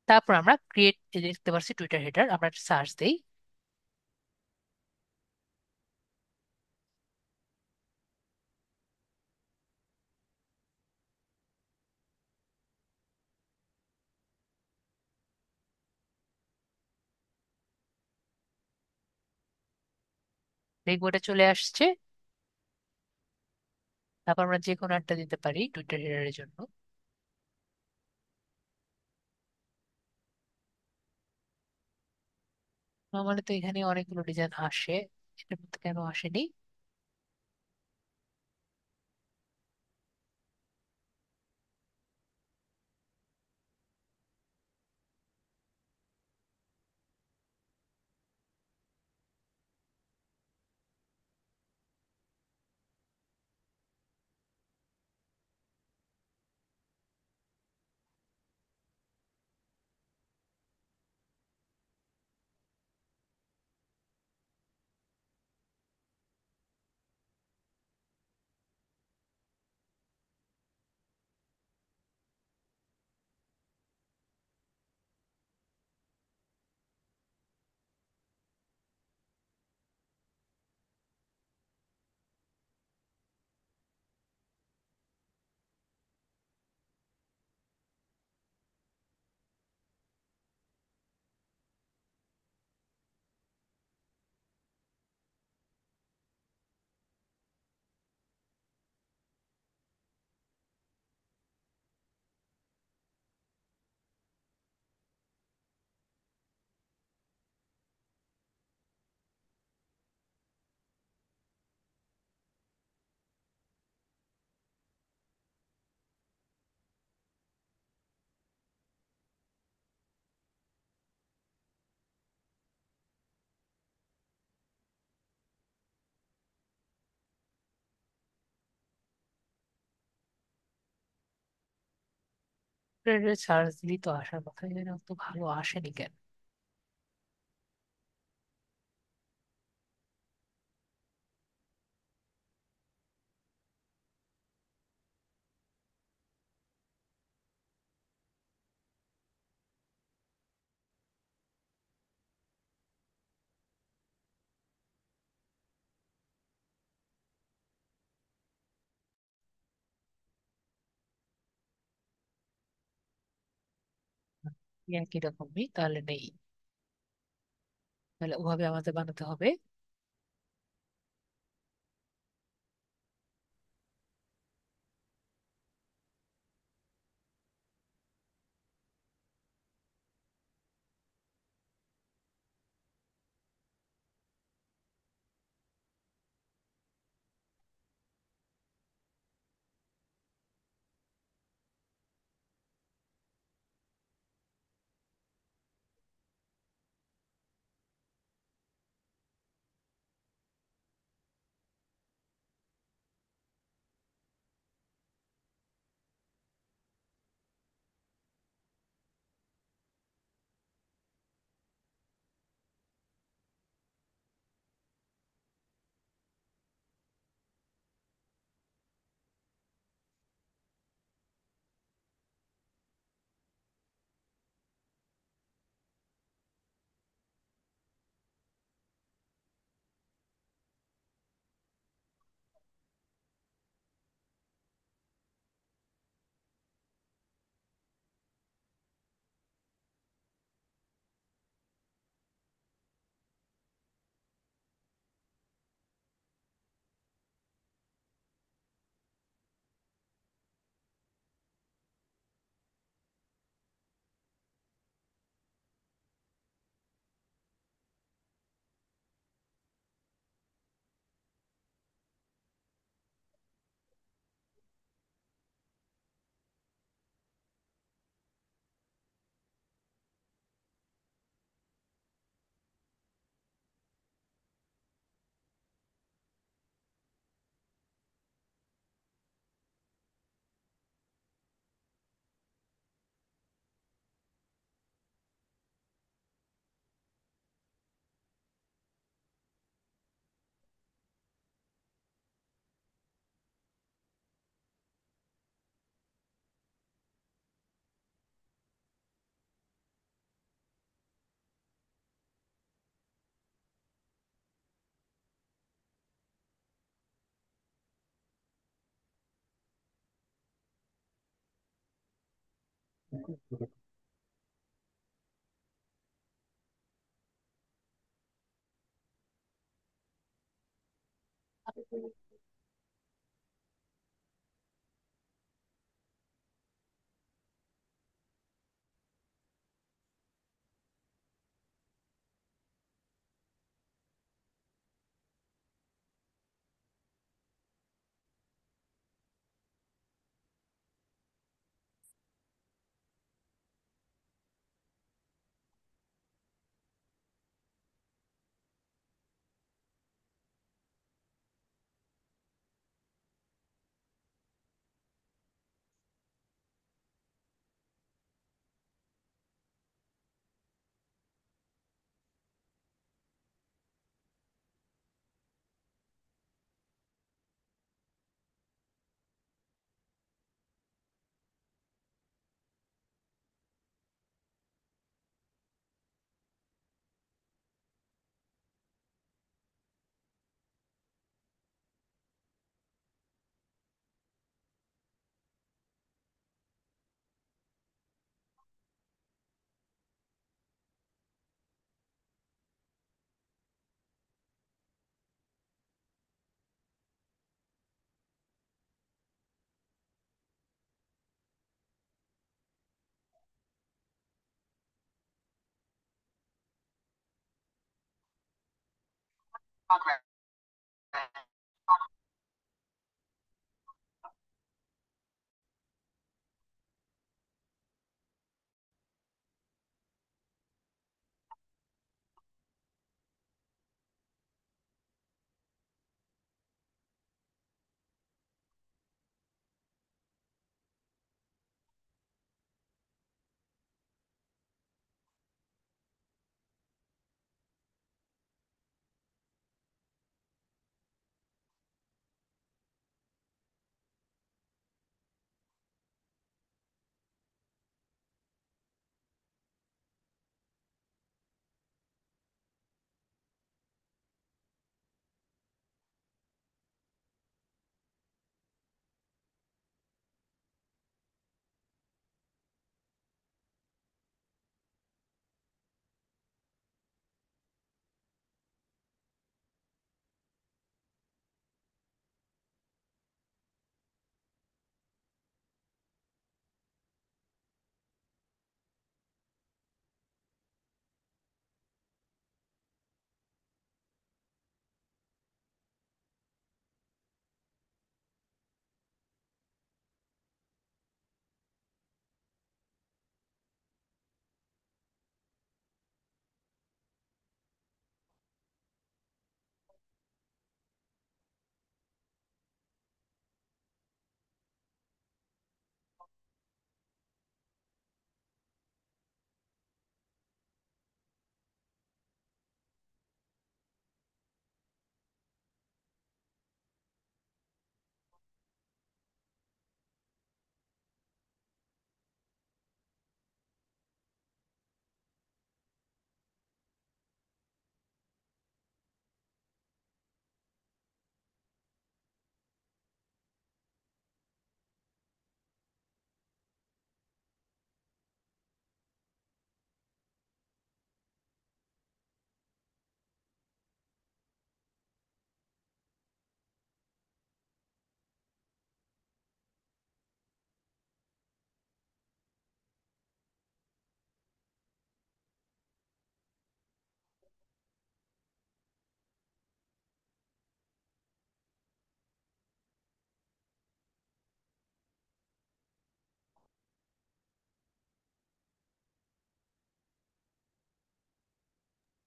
তারপর আমরা ক্রিয়েট দেখতে পাচ্ছি টুইটার হেডার, আমরা সার্চ দেই। দেখবো এটা চলে আসছে। তারপর আমরা যে কোনো একটা দিতে পারি টুইটার হেডারের জন্য। নর্মালি তো এখানে অনেকগুলো ডিজাইন আসে, এটার মধ্যে কেন আসেনি? চার্জ দিলেই তো আসার কথা, যেন তো ভালো আসেনি কেন? একই রকমই তাহলে নেই, তাহলে ওভাবে আমাদের বানাতে হবে।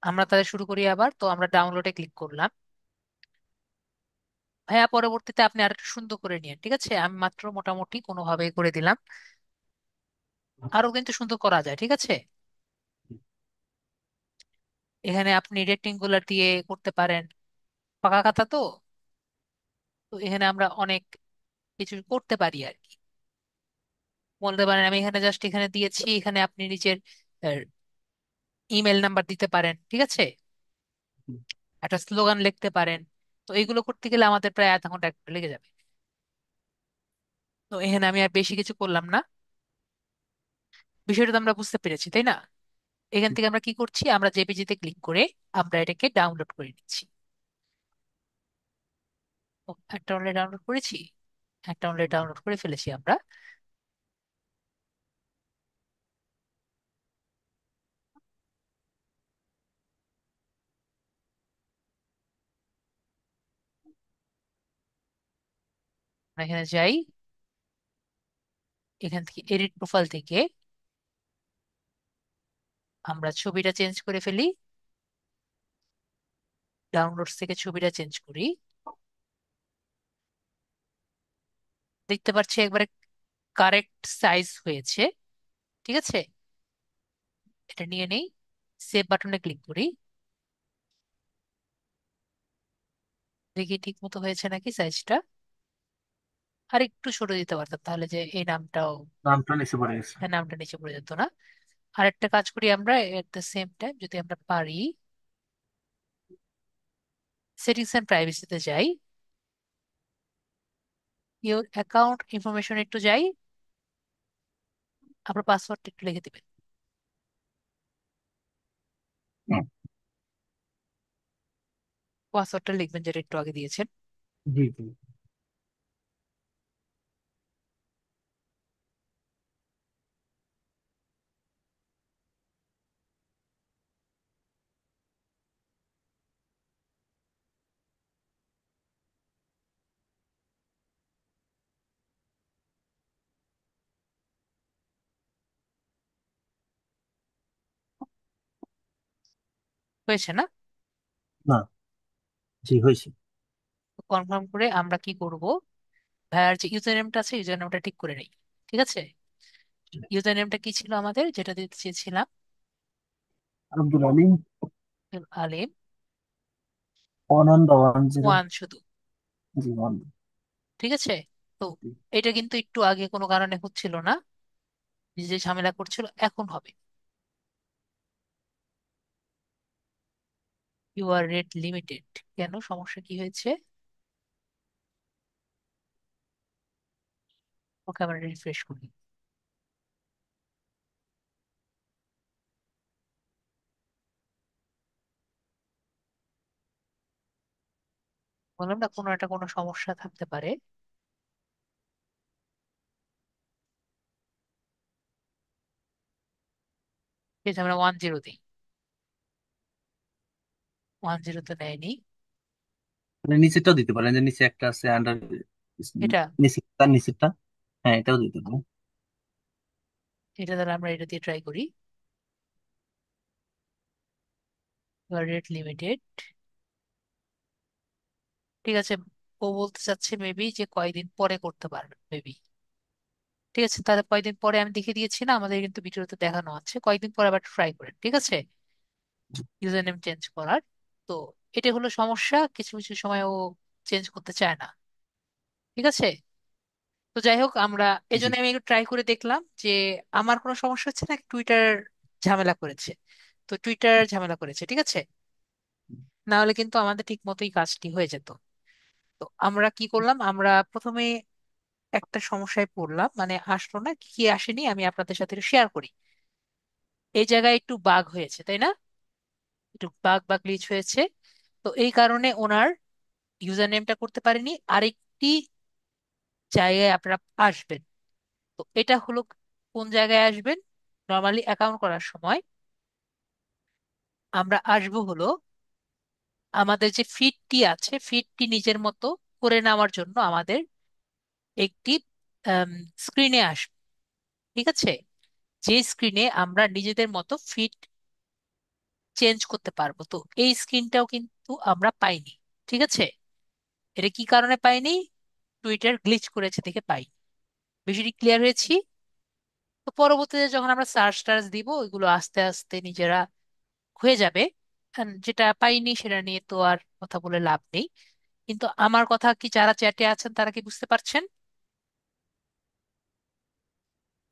আমরা তাহলে শুরু করি আবার। তো আমরা ডাউনলোডে ক্লিক করলাম। ভাইয়া পরবর্তীতে আপনি আর একটু সুন্দর করে নিন, ঠিক আছে? আমি মাত্র মোটামুটি কোনোভাবে করে দিলাম। আচ্ছা। আরো কিন্তু সুন্দর করা যায়, ঠিক আছে? এখানে আপনি রেক্টেঙ্গুলার দিয়ে করতে পারেন, ফাঁকা খাতা তো। তো এখানে আমরা অনেক কিছু করতে পারি আর কি। বলতে পারেন আমি এখানে জাস্ট এখানে দিয়েছি, এখানে আপনি নিজের ইমেল নাম্বার দিতে পারেন, ঠিক আছে? একটা স্লোগান লিখতে পারেন। তো এইগুলো করতে গেলে আমাদের প্রায় আধা ঘন্টা এক ঘন্টা লেগে যাবে। তো এখানে আমি আর বেশি কিছু করলাম না। বিষয়টা তো আমরা বুঝতে পেরেছি, তাই না? এখান থেকে আমরা কি করছি, আমরা জেপিজিতে ক্লিক করে আমরা এটাকে ডাউনলোড করে নিচ্ছি। ও, একটা অলরেডি ডাউনলোড করেছি, একটা অলরেডি ডাউনলোড করে ফেলেছি আমরা। আমরা এখানে যাই, এখান থেকে এডিট প্রোফাইল থেকে আমরা ছবিটা চেঞ্জ করে ফেলি। ডাউনলোডস থেকে ছবিটা চেঞ্জ করি। দেখতে পাচ্ছি একবারে কারেক্ট সাইজ হয়েছে, ঠিক আছে? এটা নিয়ে নেই, সেভ বাটনে ক্লিক করি। দেখি ঠিক মতো হয়েছে নাকি সাইজটা। আর একটু ছোট দিতে পারতাম তাহলে, যে এই নামটাও, নামটা নিচে পড়ে গেছে। হ্যাঁ, নামটা নিচে পড়ে যেত না। আরেকটা কাজ করি আমরা, এট দ্য সেম টাইম যদি আমরা পারি, সেটিংস এন্ড প্রাইভেসিতে যাই, ইওর অ্যাকাউন্ট ইনফরমেশন একটু যাই, আপনার পাসওয়ার্ডটা একটু লিখে দিবেন। হুম। পাসওয়ার্ডটা লিখবেন যেটা একটু আগে দিয়েছেন। জি জি। হয়েছে না? না। জি হয়েছে। কনফার্ম করে আমরা কি করব, ভাইয়ার যে ইউজার নেমটা আছে ইউজার নেমটা ঠিক করে নেই, ঠিক আছে? ইউজার নেমটা কি ছিল আমাদের, যেটা দিতে চেয়েছিলাম? আব্দুল আলিম আলিম অনন্ত 10। ওয়ান শুধু, জি ওয়ান। ঠিক আছে? তো এটা কিন্তু একটু আগে কোনো কারণে হচ্ছিল না, যে ঝামেলা করছিল, এখন হবে। ইউ আর রেট লিমিটেড, কেন, সমস্যা কি হয়েছে? ওকে, আমরা রিফ্রেশ করি। বললাম না, কোনো একটা কোনো সমস্যা থাকতে পারে। ঠিক আছে, আমরা 10 দিই। 10 তো নেয়নি। মানে নিচেরটাও দিতে পারেন, যে নিচে একটা আছে আন্ডার, এটা, নিচে তার নিচেরটা। হ্যাঁ এটাও দিতে পারেন। এটা তাহলে আমরা এটা দিয়ে ট্রাই করি। ইউর রেট লিমিটেড, ঠিক আছে। ও বলতে চাচ্ছে মেবি যে কয়দিন পরে করতে পারবে মেবি। ঠিক আছে, তাহলে কয়দিন পরে আমি দেখে দিয়েছি না, আমাদের কিন্তু ভিডিওতে দেখানো আছে, কয়দিন পরে আবার ট্রাই করেন, ঠিক আছে? ইউজার নেম চেঞ্জ করার। তো এটা হলো সমস্যা, কিছু কিছু সময় ও চেঞ্জ করতে চায় না, ঠিক আছে? তো যাই হোক, আমরা এই জি। জন্য আমি একটু ট্রাই করে দেখলাম যে আমার কোনো সমস্যা হচ্ছে না, টুইটার ঝামেলা করেছে। তো টুইটার ঝামেলা করেছে, ঠিক আছে? না হলে কিন্তু আমাদের ঠিক মতোই কাজটি হয়ে যেত। তো আমরা কি করলাম, আমরা প্রথমে একটা সমস্যায় পড়লাম, মানে আসলো না, কি কি আসেনি আমি আপনাদের সাথে শেয়ার করি। এই জায়গায় একটু বাগ হয়েছে, তাই না? একটু বাগ বা গ্লিচ হয়েছে। তো এই কারণে ওনার ইউজার নেমটা করতে পারেনি। আরেকটি জায়গায় আপনারা আসবেন। তো এটা হলো, কোন জায়গায় আসবেন? নর্মালি অ্যাকাউন্ট করার সময় আমরা আসবো হলো, আমাদের যে ফিডটি আছে ফিডটি নিজের মতো করে নেওয়ার জন্য আমাদের একটি স্ক্রিনে আসবে, ঠিক আছে? যে স্ক্রিনে আমরা নিজেদের মতো ফিড চেঞ্জ করতে পারবো। তো এই স্ক্রিনটাও কিন্তু আমরা পাইনি। ঠিক আছে, এটা কি কারণে পাইনি? টুইটার গ্লিচ করেছে দেখে পাই। বিষয়টি ক্লিয়ার হয়েছি? তো পরবর্তীতে যখন আমরা সার্চ টার্চ দিব, ওইগুলো আস্তে আস্তে নিজেরা হয়ে যাবে। যেটা পাইনি সেটা নিয়ে তো আর কথা বলে লাভ নেই। কিন্তু আমার কথা কি যারা চ্যাটে আছেন তারা কি বুঝতে পারছেন?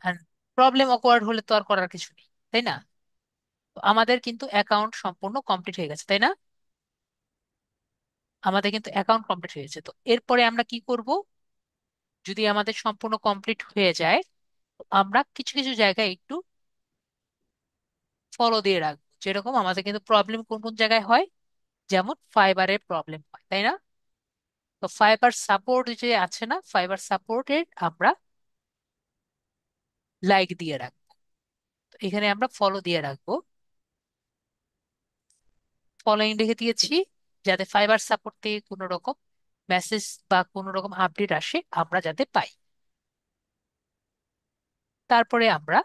আর প্রবলেম অকওয়ার্ড হলে তো আর করার কিছু নেই, তাই না? তো আমাদের কিন্তু অ্যাকাউন্ট সম্পূর্ণ কমপ্লিট হয়ে গেছে, তাই না? আমাদের কিন্তু অ্যাকাউন্ট কমপ্লিট হয়ে গেছে। তো এরপরে আমরা কি করব? যদি আমাদের সম্পূর্ণ কমপ্লিট হয়ে যায়, তো আমরা কিছু কিছু জায়গায় একটু ফলো দিয়ে রাখবো। যেরকম আমাদের কিন্তু প্রবলেম কোন কোন জায়গায় হয়, যেমন ফাইবারের প্রবলেম হয়, তাই না? তো ফাইবার সাপোর্ট যে আছে না, ফাইবার সাপোর্টের আমরা লাইক দিয়ে রাখবো। তো এখানে আমরা ফলো দিয়ে রাখবো, ফলোইং রেখে দিয়েছি, যাতে ফাইবার সাপোর্ট থেকে কোনো রকম মেসেজ বা কোনো রকম আপডেট আসে আমরা যাতে পাই। তারপরে আমরা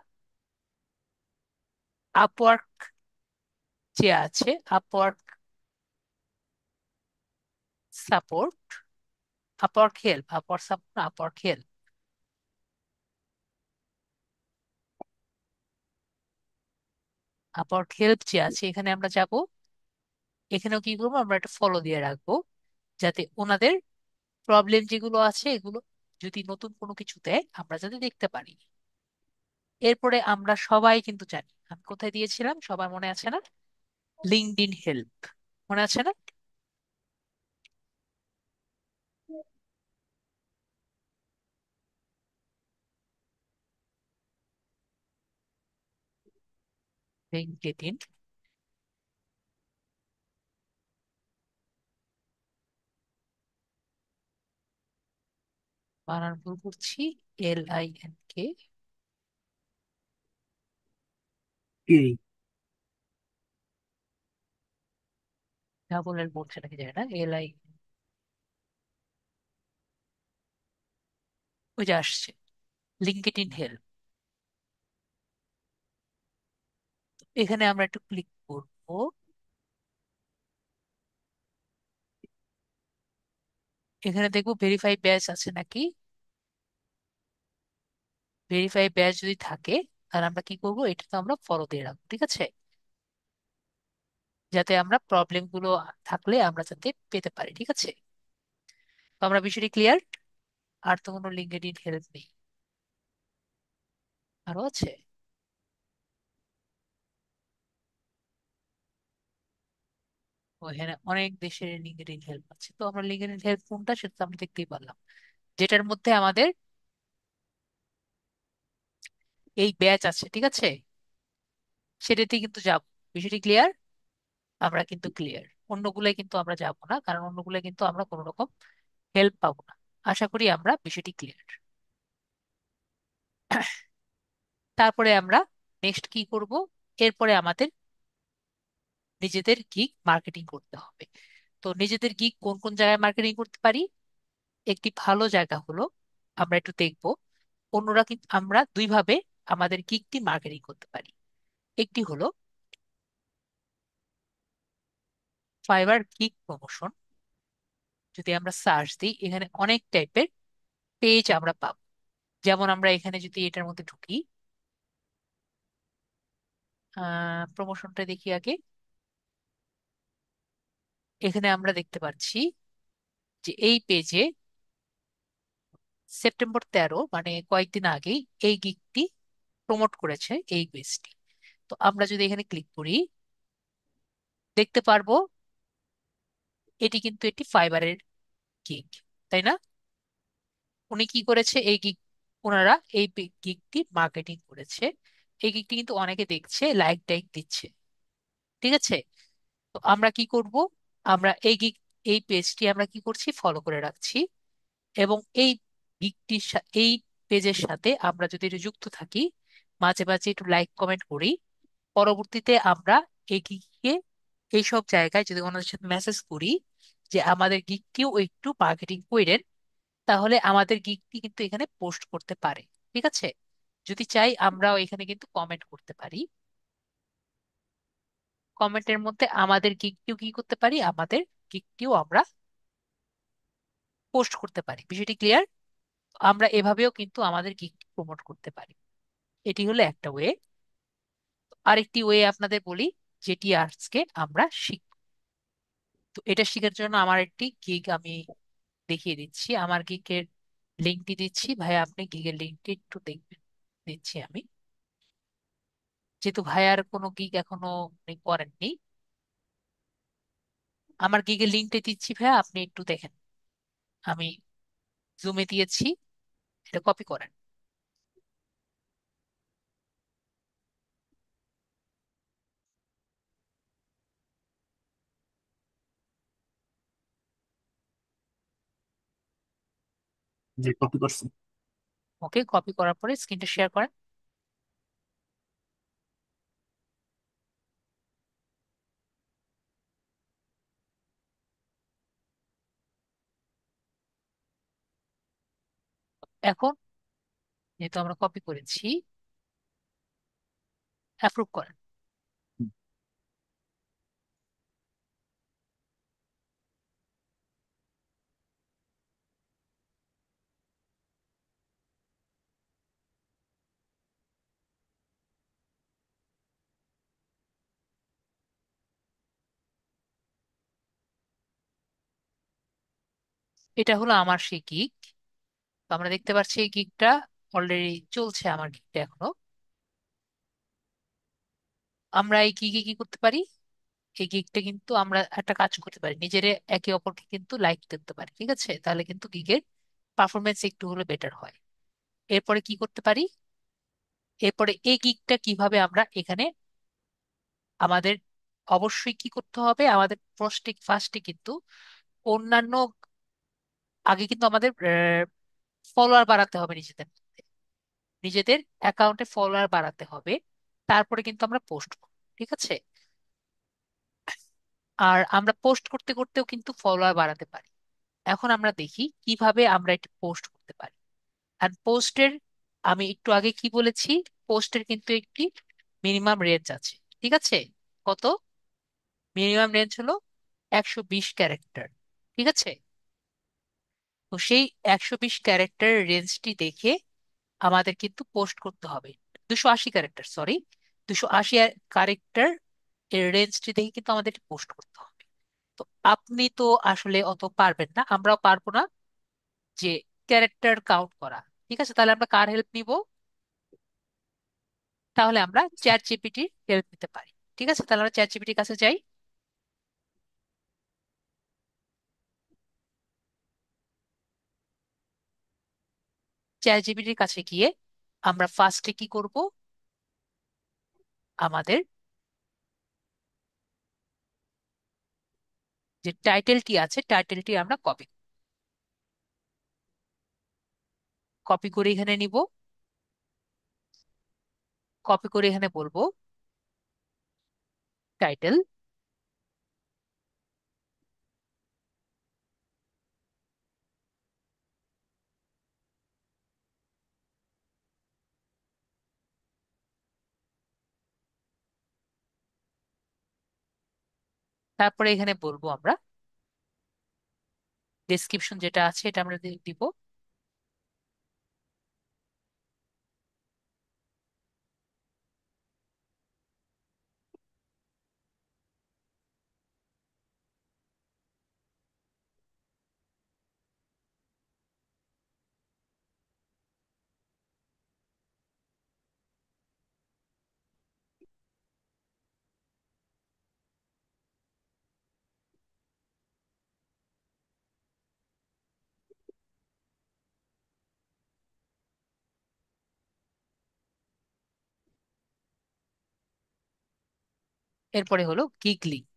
আপওয়ার্ক যে আছে, Upwork support, Upwork help, Upwork support, Upwork help, Upwork help যে আছে এখানে আমরা যাব। এখানেও কি করবো, আমরা একটা ফলো দিয়ে রাখবো, যাতে ওনাদের প্রবলেম যেগুলো আছে এগুলো যদি নতুন কোনো কিছু দেয় আমরা যাতে দেখতে পারি। এরপরে আমরা সবাই কিন্তু জানি, আমি কোথায় দিয়েছিলাম সবার মনে আছে না? লিঙ্কড ইন হেল্প, মনে আছে না? লিঙ্কড ইন, বানান ভুল করছি, LINK, কি? ডাবল এল বলছে নাকি জানি না, LI, ওই যে আসছে লিঙ্কড ইন হেল্প। এখানে আমরা একটু ক্লিক করব। এখানে দেখবো ভেরিফাই ব্যাচ আছে নাকি। ভেরিফাই ব্যাচ যদি থাকে, তাহলে আমরা কি করব, এটা তো আমরা ফলো দিয়ে রাখবো, ঠিক আছে? যাতে আমরা প্রবলেম গুলো থাকলে আমরা যাতে পেতে পারি, ঠিক আছে? তো আমরা বিষয়টি ক্লিয়ার। আর তো কোনো লিঙ্কড ইন হেল্প নেই, আরো আছে। ওখানে অনেক দেশের লিঙ্কড ইন হেল্প আছে, তো আমরা লিঙ্কড ইন হেল্প কোনটা সেটা তো আমরা দেখতেই পারলাম, যেটার মধ্যে আমাদের এই ব্যাচ আছে, ঠিক আছে? সেটাতেই কিন্তু যাব। বিষয়টি ক্লিয়ার? আমরা কিন্তু ক্লিয়ার। অন্যগুলাই কিন্তু আমরা যাব না, কারণ অন্যগুলাই কিন্তু আমরা কোনো রকম হেল্প পাবো না। আশা করি আমরা বিষয়টি ক্লিয়ার। তারপরে আমরা নেক্সট কি করব? এরপরে আমাদের নিজেদের গিগ মার্কেটিং করতে হবে। তো নিজেদের গিগ কোন কোন জায়গায় মার্কেটিং করতে পারি? একটি ভালো জায়গা হলো, আমরা একটু দেখব, অন্যরা কিন্তু আমরা দুই ভাবে আমাদের গিগটি মার্কেটিং করতে পারি। একটি হলো ফাইবার গিগ প্রমোশন। যদি আমরা সার্চ দিই, এখানে অনেক টাইপের পেজ আমরা পাবো। যেমন আমরা এখানে যদি এটার মধ্যে ঢুকি, প্রমোশনটা দেখি আগে। এখানে আমরা দেখতে পাচ্ছি যে এই পেজে সেপ্টেম্বর 13, মানে কয়েকদিন আগেই এই গিগটি প্রমোট করেছে এই পেজটি। তো আমরা যদি এখানে ক্লিক করি, দেখতে পারবো এটি কিন্তু একটি ফাইবারের গিগ, তাই না? উনি কি করেছে, এই গিগ, ওনারা এই গিগটি মার্কেটিং করেছে। এই গিগটি কিন্তু অনেকে দেখছে, লাইক টাইক দিচ্ছে, ঠিক আছে? তো আমরা কি করব, আমরা এই গিগ, এই পেজটি আমরা কি করছি, ফলো করে রাখছি। এবং এই গিগটির এই পেজের সাথে আমরা যদি একটু যুক্ত থাকি, মাঝে মাঝে একটু লাইক কমেন্ট করি, পরবর্তীতে আমরা এই গিগকে এইসব জায়গায় যদি ওনাদের সাথে মেসেজ করি যে আমাদের গিগটিও একটু মার্কেটিং করেন, তাহলে আমাদের গিগটি কিন্তু এখানে পোস্ট করতে পারে, ঠিক আছে? যদি চাই আমরাও এখানে কিন্তু কমেন্ট করতে পারি। কমেন্টের মধ্যে আমাদের গিগটিও কি করতে পারি, আমাদের গিগটিও আমরা পোস্ট করতে পারি। বিষয়টি ক্লিয়ার? আমরা এভাবেও কিন্তু আমাদের গিগটি প্রমোট করতে পারি। এটি হলো একটা ওয়ে। আরেকটি ওয়ে আপনাদের বলি, যেটি আজকে আমরা শিখব। তো এটা শেখার জন্য আমার একটি গিগ আমি দেখিয়ে দিচ্ছি, আমার গিগের লিঙ্কটি দিচ্ছি ভাইয়া, আপনি গিগের লিঙ্কটি একটু দেখবেন। দিচ্ছি আমি, যেহেতু ভাইয়ার কোনো গিগ এখনো উনি করেননি। আমার গিগের লিঙ্কটি দিচ্ছি ভাইয়া, আপনি একটু দেখেন। আমি জুমে দিয়েছি, এটা কপি করেন। যে কপি করছি। ওকে, কপি করার পরে স্ক্রিনটা শেয়ার করেন। এখন যেহেতু আমরা কপি করেছি, অ্যাপ্রুভ করেন। হুম, এটা হলো আমার সেই গিগ। তো আমরা দেখতে পাচ্ছি এই গিগটা অলরেডি চলছে, আমার গিগটা এখনো। আমরা এই গিগে কি করতে পারি, এই গিগটা কিন্তু আমরা একটা কাজ করতে পারি, নিজের একে অপরকে কিন্তু লাইক করতে পারি, ঠিক আছে? তাহলে কিন্তু গিগের পারফরমেন্স একটু হলে বেটার হয়। এরপরে কি করতে পারি, এরপরে এই গিগটা কিভাবে আমরা এখানে আমাদের অবশ্যই কি করতে হবে, আমাদের ফার্স্টে ফার্স্টে কিন্তু অন্যান্য, আগে কিন্তু আমাদের ফলোয়ার বাড়াতে হবে নিজেদের মধ্যে। নিজেদের অ্যাকাউন্টে ফলোয়ার বাড়াতে হবে, তারপরে কিন্তু আমরা পোস্ট করব, ঠিক আছে? আর আমরা পোস্ট করতে করতেও কিন্তু ফলোয়ার বাড়াতে পারি। এখন আমরা দেখি কিভাবে আমরা এটি পোস্ট করতে পারি। আর পোস্টের, আমি একটু আগে কি বলেছি, পোস্টের কিন্তু একটি মিনিমাম রেঞ্জ আছে, ঠিক আছে? কত? মিনিমাম রেঞ্জ হলো 120 ক্যারেক্টার, ঠিক আছে? তো সেই 120 ক্যারেক্টার রেঞ্জটি দেখে আমাদের কিন্তু পোস্ট করতে হবে। 280 ক্যারেক্টার, সরি, 280 ক্যারেক্টার এর রেঞ্জটি দেখে কিন্তু আমাদের পোস্ট করতে হবে। তো আপনি তো আসলে অত পারবেন না, আমরাও পারবো না যে ক্যারেক্টার কাউন্ট করা। ঠিক আছে, তাহলে আমরা কার হেল্প নিব? তাহলে আমরা চ্যাট জিপিটির হেল্প নিতে পারি। ঠিক আছে, তাহলে আমরা চ্যাট জিপিটির কাছে যাই। চ্যাট জিপিটির কাছে গিয়ে আমরা ফার্স্টে কি করব, আমাদের যে টাইটেলটি আছে, টাইটেলটি আমরা কপি কপি করে এখানে নিব। কপি করে এখানে বলবো টাইটেল। তারপরে এখানে বলবো আমরা ডেসক্রিপশন যেটা আছে এটা আমরা দিব। এরপরে হলো গিগ লিঙ্ক।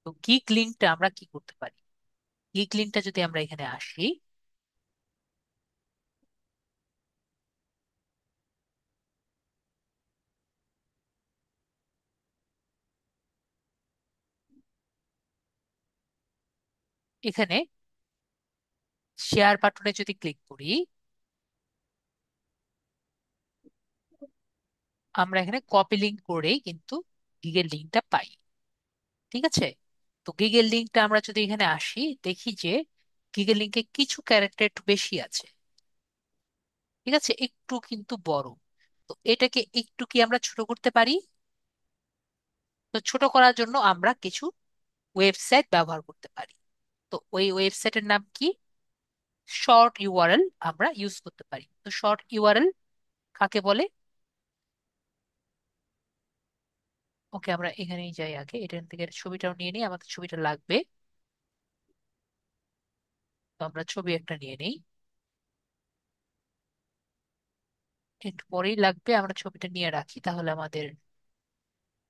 তো গিগ লিঙ্কটা আমরা কি করতে পারি, গিগ লিঙ্কটা যদি আমরা এখানে আসি, এখানে শেয়ার বাটনে যদি ক্লিক করি, আমরা এখানে কপি লিঙ্ক করেই কিন্তু গিগের লিঙ্কটা পাই। ঠিক আছে, তো গিগের লিঙ্কটা আমরা যদি এখানে আসি, দেখি যে গিগের লিঙ্কে কিছু ক্যারেক্টার একটু বেশি আছে। ঠিক আছে, একটু কিন্তু বড়। তো এটাকে একটু কি আমরা ছোট করতে পারি? তো ছোট করার জন্য আমরা কিছু ওয়েবসাইট ব্যবহার করতে পারি। তো ওই ওয়েবসাইটের নাম কি? শর্ট ইউআরএল আমরা ইউজ করতে পারি। তো শর্ট ইউআরএল কাকে বলে? ওকে, আমরা এখানেই যাই, আগে এখান থেকে ছবিটাও নিয়ে নিই, আমাদের ছবিটা লাগবে। তো আমরা ছবি একটা নিয়ে নিই, একটু পরেই লাগবে, আমরা ছবিটা নিয়ে রাখি, তাহলে আমাদের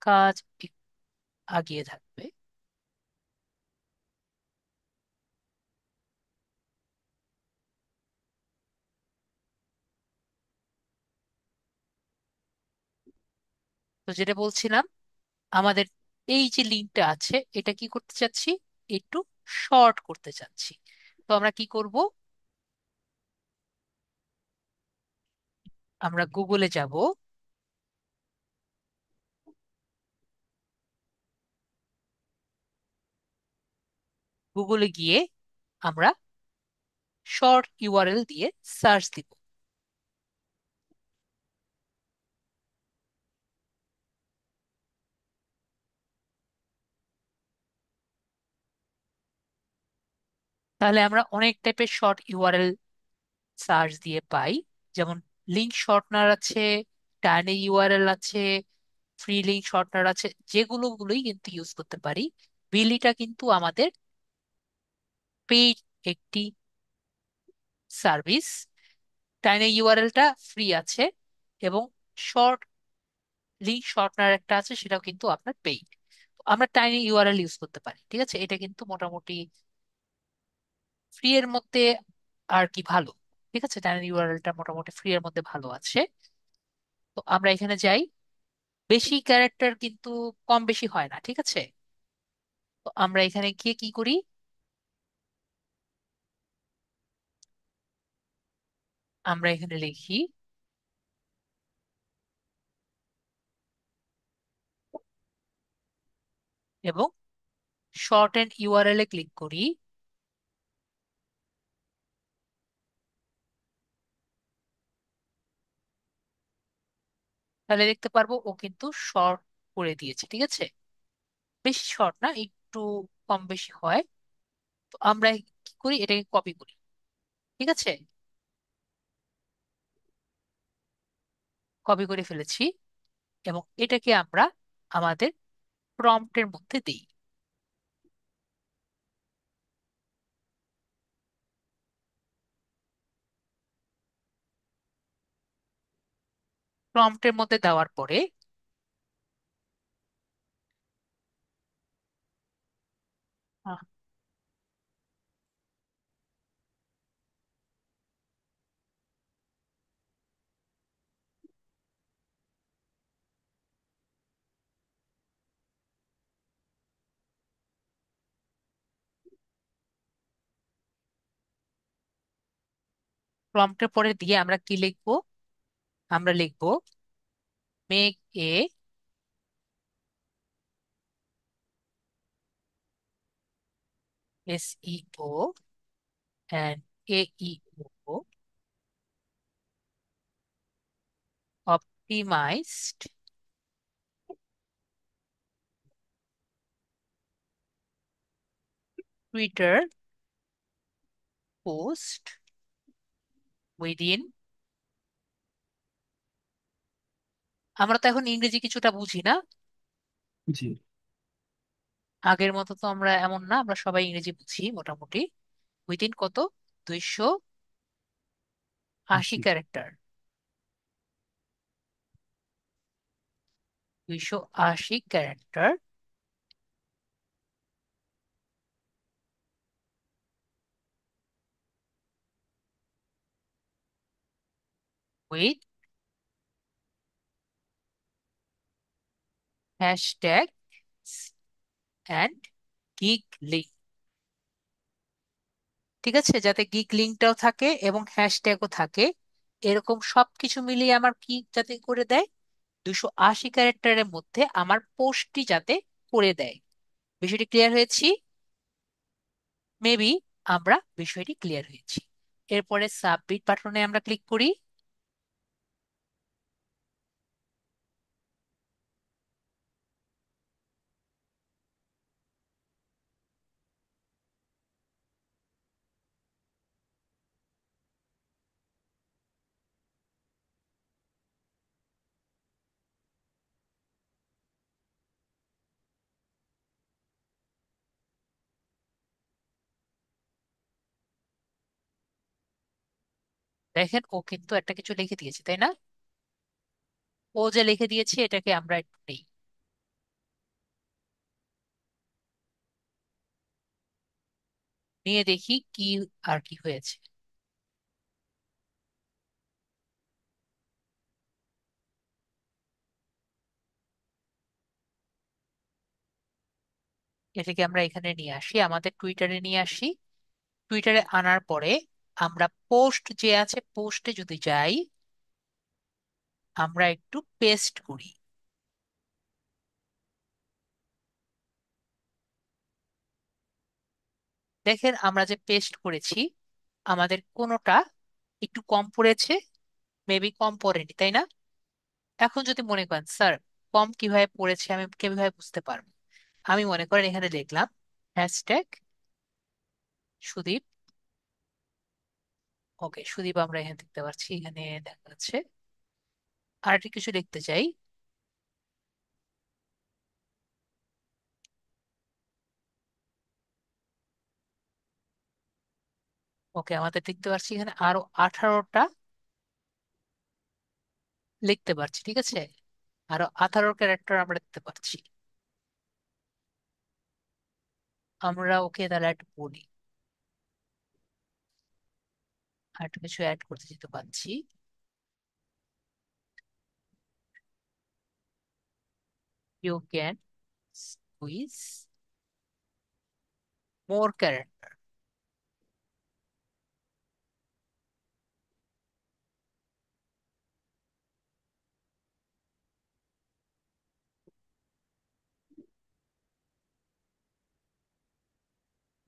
কাজ একটু আগিয়ে থাকবে। তো যেটা বলছিলাম, আমাদের এই যে লিঙ্কটা আছে, এটা কি করতে চাচ্ছি? একটু শর্ট করতে চাচ্ছি। তো আমরা কি করব? আমরা গুগলে যাব। গুগলে গিয়ে আমরা শর্ট ইউআরএল দিয়ে সার্চ দিব। তাহলে আমরা অনেক টাইপের শর্ট ইউআরএল সার্চ দিয়ে পাই। যেমন লিঙ্ক শর্টনার আছে, টাইনি ইউআরএল আছে, ফ্রি লিঙ্ক শর্টনার আছে, যেগুলোই কিন্তু ইউজ করতে পারি। বিলিটা কিন্তু আমাদের পেইড একটি সার্ভিস। টাইনি ইউআরএলটা ফ্রি আছে, এবং শর্ট লিঙ্ক শর্টনার একটা আছে, সেটাও কিন্তু আপনার পেইড। আমরা টাইনি ইউআরএল ইউজ করতে পারি। ঠিক আছে, এটা কিন্তু মোটামুটি ফ্রি এর মধ্যে আর কি ভালো। ঠিক আছে, টাইনি ইউআরএলটা মোটামুটি ফ্রি এর মধ্যে ভালো আছে। তো আমরা এখানে যাই। বেশি ক্যারেক্টার কিন্তু কম বেশি হয় না। ঠিক আছে, তো আমরা এখানে গিয়ে কি করি? আমরা এখানে লিখি এবং শর্ট এন্ড ইউআরএল এ ক্লিক করি। তাহলে দেখতে পারবো ও কিন্তু শর্ট করে দিয়েছে। ঠিক আছে, বেশি শর্ট না, একটু কম বেশি হয়। তো আমরা কি করি? এটাকে কপি করি। ঠিক আছে, কপি করে ফেলেছি, এবং এটাকে আমরা আমাদের প্রম্পটের মধ্যে দিই। প্রম্পটের মধ্যে দেওয়ার পরে প্রম্পটের পরে দিয়ে আমরা কি লিখবো? আমরা লিখবো make a SEO and AEO optimized Twitter post within। আমরা তো এখন ইংরেজি কিছুটা বুঝি না, জি। আগের মতো তো আমরা এমন না, আমরা সবাই ইংরেজি বুঝি মোটামুটি। উইদিন কত? 280 আশি। Character. 280 character with hashtag and gig link. ঠিক আছে, যাতে গিগ লিঙ্কটাও থাকে এবং হ্যাশট্যাগও থাকে, এরকম সবকিছু মিলিয়ে আমার কি যাতে করে দেয়, 280 ক্যারেক্টারের মধ্যে আমার পোস্টটি যাতে করে দেয়। বিষয়টি ক্লিয়ার হয়েছি? মেবি আমরা বিষয়টি ক্লিয়ার হয়েছি। এরপরে সাবমিট বাটনে আমরা ক্লিক করি। দেখেন ও কিন্তু একটা কিছু লিখে দিয়েছে, তাই না? ও যে লিখে দিয়েছে এটাকে আমরা একটু নেই, নিয়ে দেখি কি আর কি হয়েছে। এটাকে আমরা এখানে নিয়ে আসি, আমাদের টুইটারে নিয়ে আসি। টুইটারে আনার পরে আমরা পোস্ট যে আছে, পোস্টে যদি যাই, আমরা একটু পেস্ট করি। দেখেন আমরা যে পেস্ট করেছি, আমাদের কোনোটা একটু কম পড়েছে, মেবি কম পড়েনি, তাই না? এখন যদি মনে করেন স্যার কম কিভাবে পড়েছে আমি কিভাবে বুঝতে পারবো, আমি মনে করেন এখানে লিখলাম হ্যাশট্যাগ সুদীপ। ওকে, সুদীপ আমরা এখানে দেখতে পাচ্ছি, এখানে দেখা যাচ্ছে। আর একটা কিছু লিখতে চাই। ওকে, আমাদের দেখতে পাচ্ছি এখানে আরো 18টা লিখতে পারছি, ঠিক আছে? আরো 18 ক্যারেক্টার আমরা দেখতে পাচ্ছি। আমরা ওকে তাহলে একটু বলি, আর একটা কিছু অ্যাড করতে যেতে পারছি। You can squeeze more character.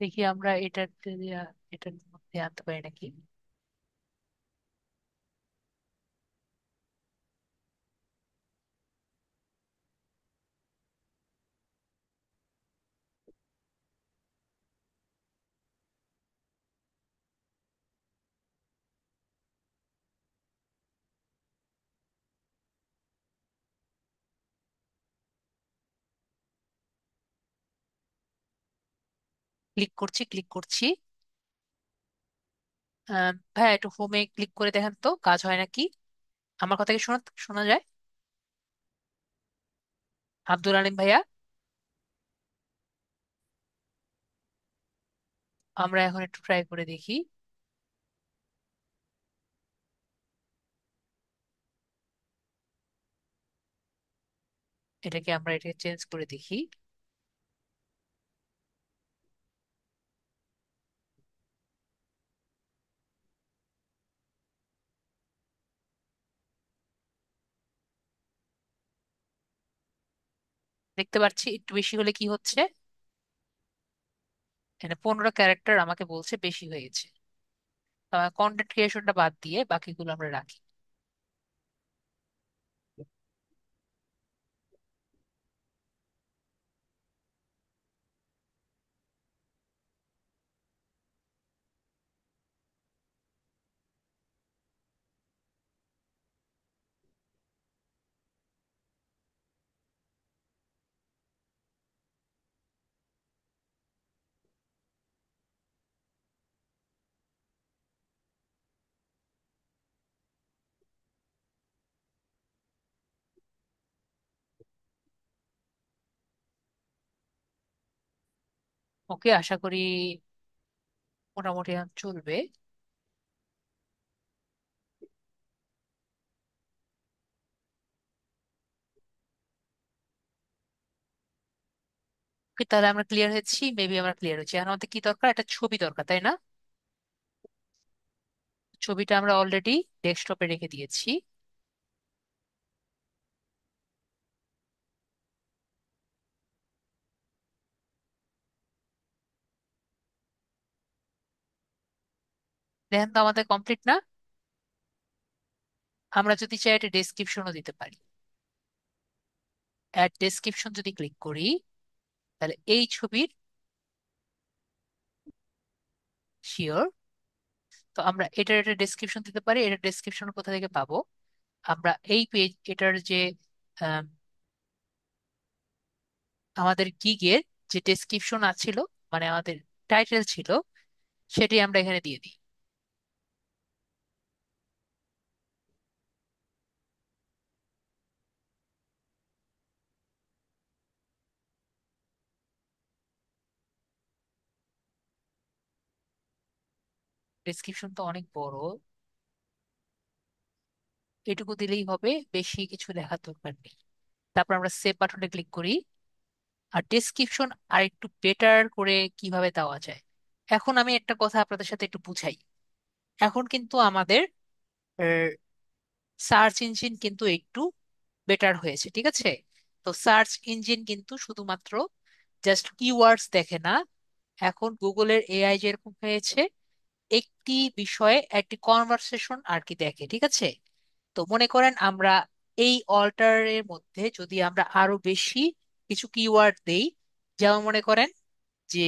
দেখি আমরা এটার মধ্যে আনতে পারি নাকি। ক্লিক করছি, ক্লিক করছি। ভাইয়া একটু হোমে ক্লিক করে দেখেন তো কাজ হয় নাকি। আমার কথা কি শোনা শোনা যায়? আব্দুল আলিম ভাইয়া, আমরা এখন একটু ট্রাই করে দেখি। এটাকে চেঞ্জ করে দেখি। দেখতে পাচ্ছি একটু বেশি হলে কি হচ্ছে, এখানে 15 ক্যারেক্টার আমাকে বলছে বেশি হয়ে গেছে। কন্টেন্ট ক্রিয়েশনটা বাদ দিয়ে বাকিগুলো আমরা রাখি। ওকে, আশা করি মোটামুটি এখন চলবে। ওকে, তাহলে আমরা ক্লিয়ার হয়েছি, মেবি আমরা ক্লিয়ার হয়েছি। এখন আমাদের কি দরকার, একটা ছবি দরকার, তাই না? ছবিটা আমরা অলরেডি ডেস্কটপে রেখে দিয়েছি। দেখেন তো আমাদের কমপ্লিট না? আমরা যদি চাই একটা ডেসক্রিপশনও দিতে পারি। অ্যাড ডেসক্রিপশন যদি ক্লিক করি, তাহলে এই ছবির শিওর। তো আমরা এটার একটা ডেসক্রিপশন দিতে পারি। এটার ডেসক্রিপশন কোথা থেকে পাবো? আমরা এই পেজ, এটার যে আম, আমাদের গিগের যে ডেসক্রিপশন আছিল, মানে আমাদের টাইটেল ছিল, সেটি আমরা এখানে দিয়ে দিই। ডেসক্রিপশন তো অনেক বড়, এটুকু দিলেই হবে, বেশি কিছু লেখার দরকার নেই। তারপর আমরা সেভ বাটনে ক্লিক করি। আর ডেসক্রিপশন আর একটু বেটার করে কিভাবে দেওয়া যায়, এখন আমি একটা কথা আপনাদের সাথে একটু বুঝাই। এখন কিন্তু আমাদের সার্চ ইঞ্জিন কিন্তু একটু বেটার হয়েছে, ঠিক আছে? তো সার্চ ইঞ্জিন কিন্তু শুধুমাত্র জাস্ট কিওয়ার্ডস দেখে না, এখন গুগলের এআই যেরকম হয়েছে, একটি বিষয়ে একটি কনভারসেশন আর কি দেখে, ঠিক আছে? তো মনে করেন আমরা এই অল্টারের মধ্যে যদি আমরা আরো বেশি কিছু কিওয়ার্ড দেই, যেমন মনে করেন যে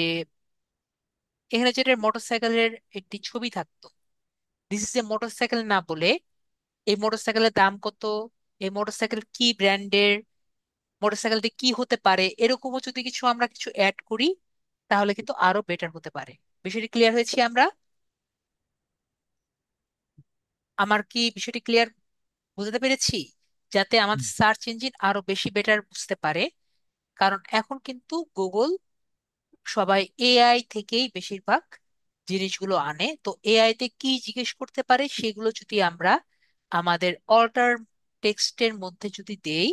এখানে যেটা মোটরসাইকেলের একটি ছবি থাকতো, দিস ইজ এ মোটরসাইকেল না বলে এই মোটরসাইকেলের দাম কত, এই মোটরসাইকেল কি ব্র্যান্ডের, মোটরসাইকেলটি কি হতে পারে, এরকমও যদি কিছু আমরা কিছু অ্যাড করি, তাহলে কিন্তু আরো বেটার হতে পারে। বিষয়টি ক্লিয়ার হয়েছি আমরা? আমার কি বিষয়টি ক্লিয়ার, বুঝতে পেরেছি? যাতে আমাদের সার্চ ইঞ্জিন আরো বেশি বেটার বুঝতে পারে। কারণ এখন কিন্তু গুগল সবাই এআই থেকেই বেশিরভাগ জিনিসগুলো আনে, তো এআই তে কি জিজ্ঞেস করতে পারে সেগুলো যদি আমরা আমাদের অল্টার টেক্সটের মধ্যে যদি দেই,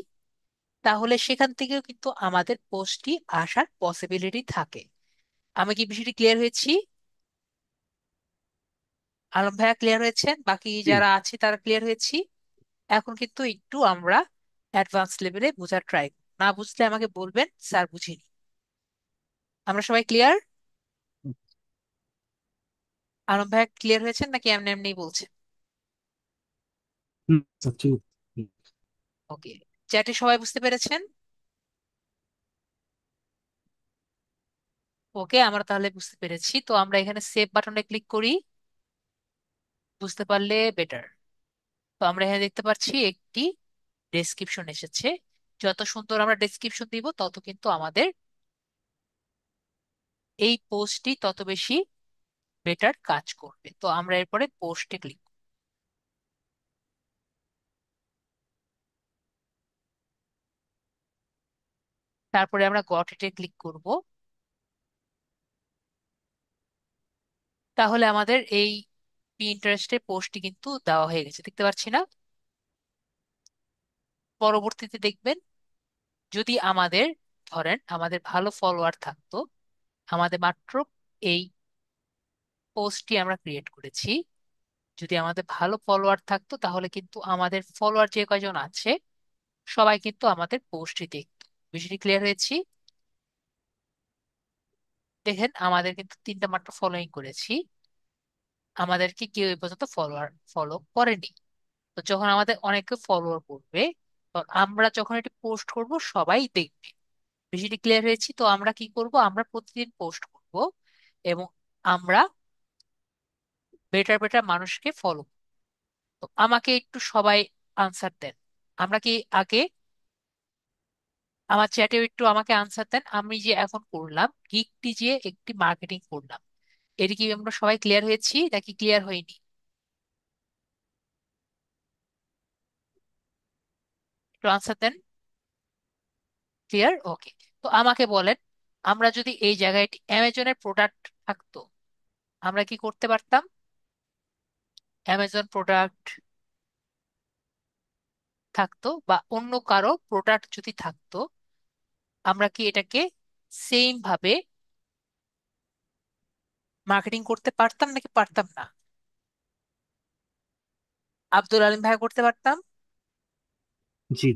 তাহলে সেখান থেকেও কিন্তু আমাদের পোস্টটি আসার পসিবিলিটি থাকে। আমি কি বিষয়টি ক্লিয়ার হয়েছি? আলম ভাইয়া ক্লিয়ার হয়েছেন? বাকি জি। যারা আছে তারা ক্লিয়ার হয়েছি? এখন কিন্তু একটু আমরা অ্যাডভান্স লেভেলে বোঝার ট্রাই, না বুঝলে আমাকে বলবেন স্যার বুঝিনি। আমরা সবাই ক্লিয়ার? আলম ভাইয়া ক্লিয়ার হয়েছেন নাকি এমনি এমনি বলছেন? হুম, আচ্ছা। ওকে, চ্যাটে সবাই বুঝতে পেরেছেন? ওকে, আমরা তাহলে বুঝতে পেরেছি। তো আমরা এখানে সেভ বাটনে ক্লিক করি, বুঝতে পারলে বেটার। তো আমরা এখানে দেখতে পাচ্ছি একটি ডেসক্রিপশন এসেছে। যত সুন্দর আমরা ডেসক্রিপশন দিব, তত কিন্তু আমাদের এই পোস্টটি তত বেশি বেটার কাজ করবে। তো আমরা এরপরে পোস্টে ক্লিক, তারপরে আমরা গট ইটে ক্লিক করব। তাহলে আমাদের এই পিন্টারেস্টের পোস্টটি কিন্তু দেওয়া হয়ে গেছে, দেখতে পাচ্ছি না? পরবর্তীতে দেখবেন, যদি আমাদের, ধরেন আমাদের ভালো ফলোয়ার থাকতো, আমাদের মাত্র এই পোস্টটি আমরা ক্রিয়েট করেছি, যদি আমাদের ভালো ফলোয়ার থাকতো, তাহলে কিন্তু আমাদের ফলোয়ার যে কয়জন আছে সবাই কিন্তু আমাদের পোস্টটি দেখতো। বিষয়টি ক্লিয়ার হয়েছি? দেখেন আমাদের কিন্তু তিনটা মাত্র ফলোইং করেছি, আমাদেরকে কেউ এই পর্যন্ত ফলো করেনি। তো যখন আমাদের অনেকে ফলোয়ার করবে, তখন আমরা যখন এটি পোস্ট করব সবাই দেখবে। বিষয়টি ক্লিয়ার হয়েছি? তো আমরা কি করব, আমরা প্রতিদিন পোস্ট করব এবং আমরা বেটার বেটার মানুষকে ফলো। তো আমাকে একটু সবাই আনসার দেন, আমরা কি আগে, আমার চ্যাটেও একটু আমাকে আনসার দেন, আমি যে এখন করলাম গিগটি যে একটি মার্কেটিং করলাম, এটা কি আমরা সবাই ক্লিয়ার হয়েছি নাকি ক্লিয়ার হয়নি? একটু আনসার দেন। ক্লিয়ার, ওকে। তো আমাকে বলেন, আমরা যদি এই জায়গায় অ্যামাজনের প্রোডাক্ট থাকতো, আমরা কি করতে পারতাম? অ্যামাজন প্রোডাক্ট থাকতো বা অন্য কারো প্রোডাক্ট যদি থাকতো, আমরা কি এটাকে সেম ভাবে মার্কেটিং করতে পারতাম নাকি পারতাম না? আব্দুল আলিম ভাই করতে পারতাম। জি।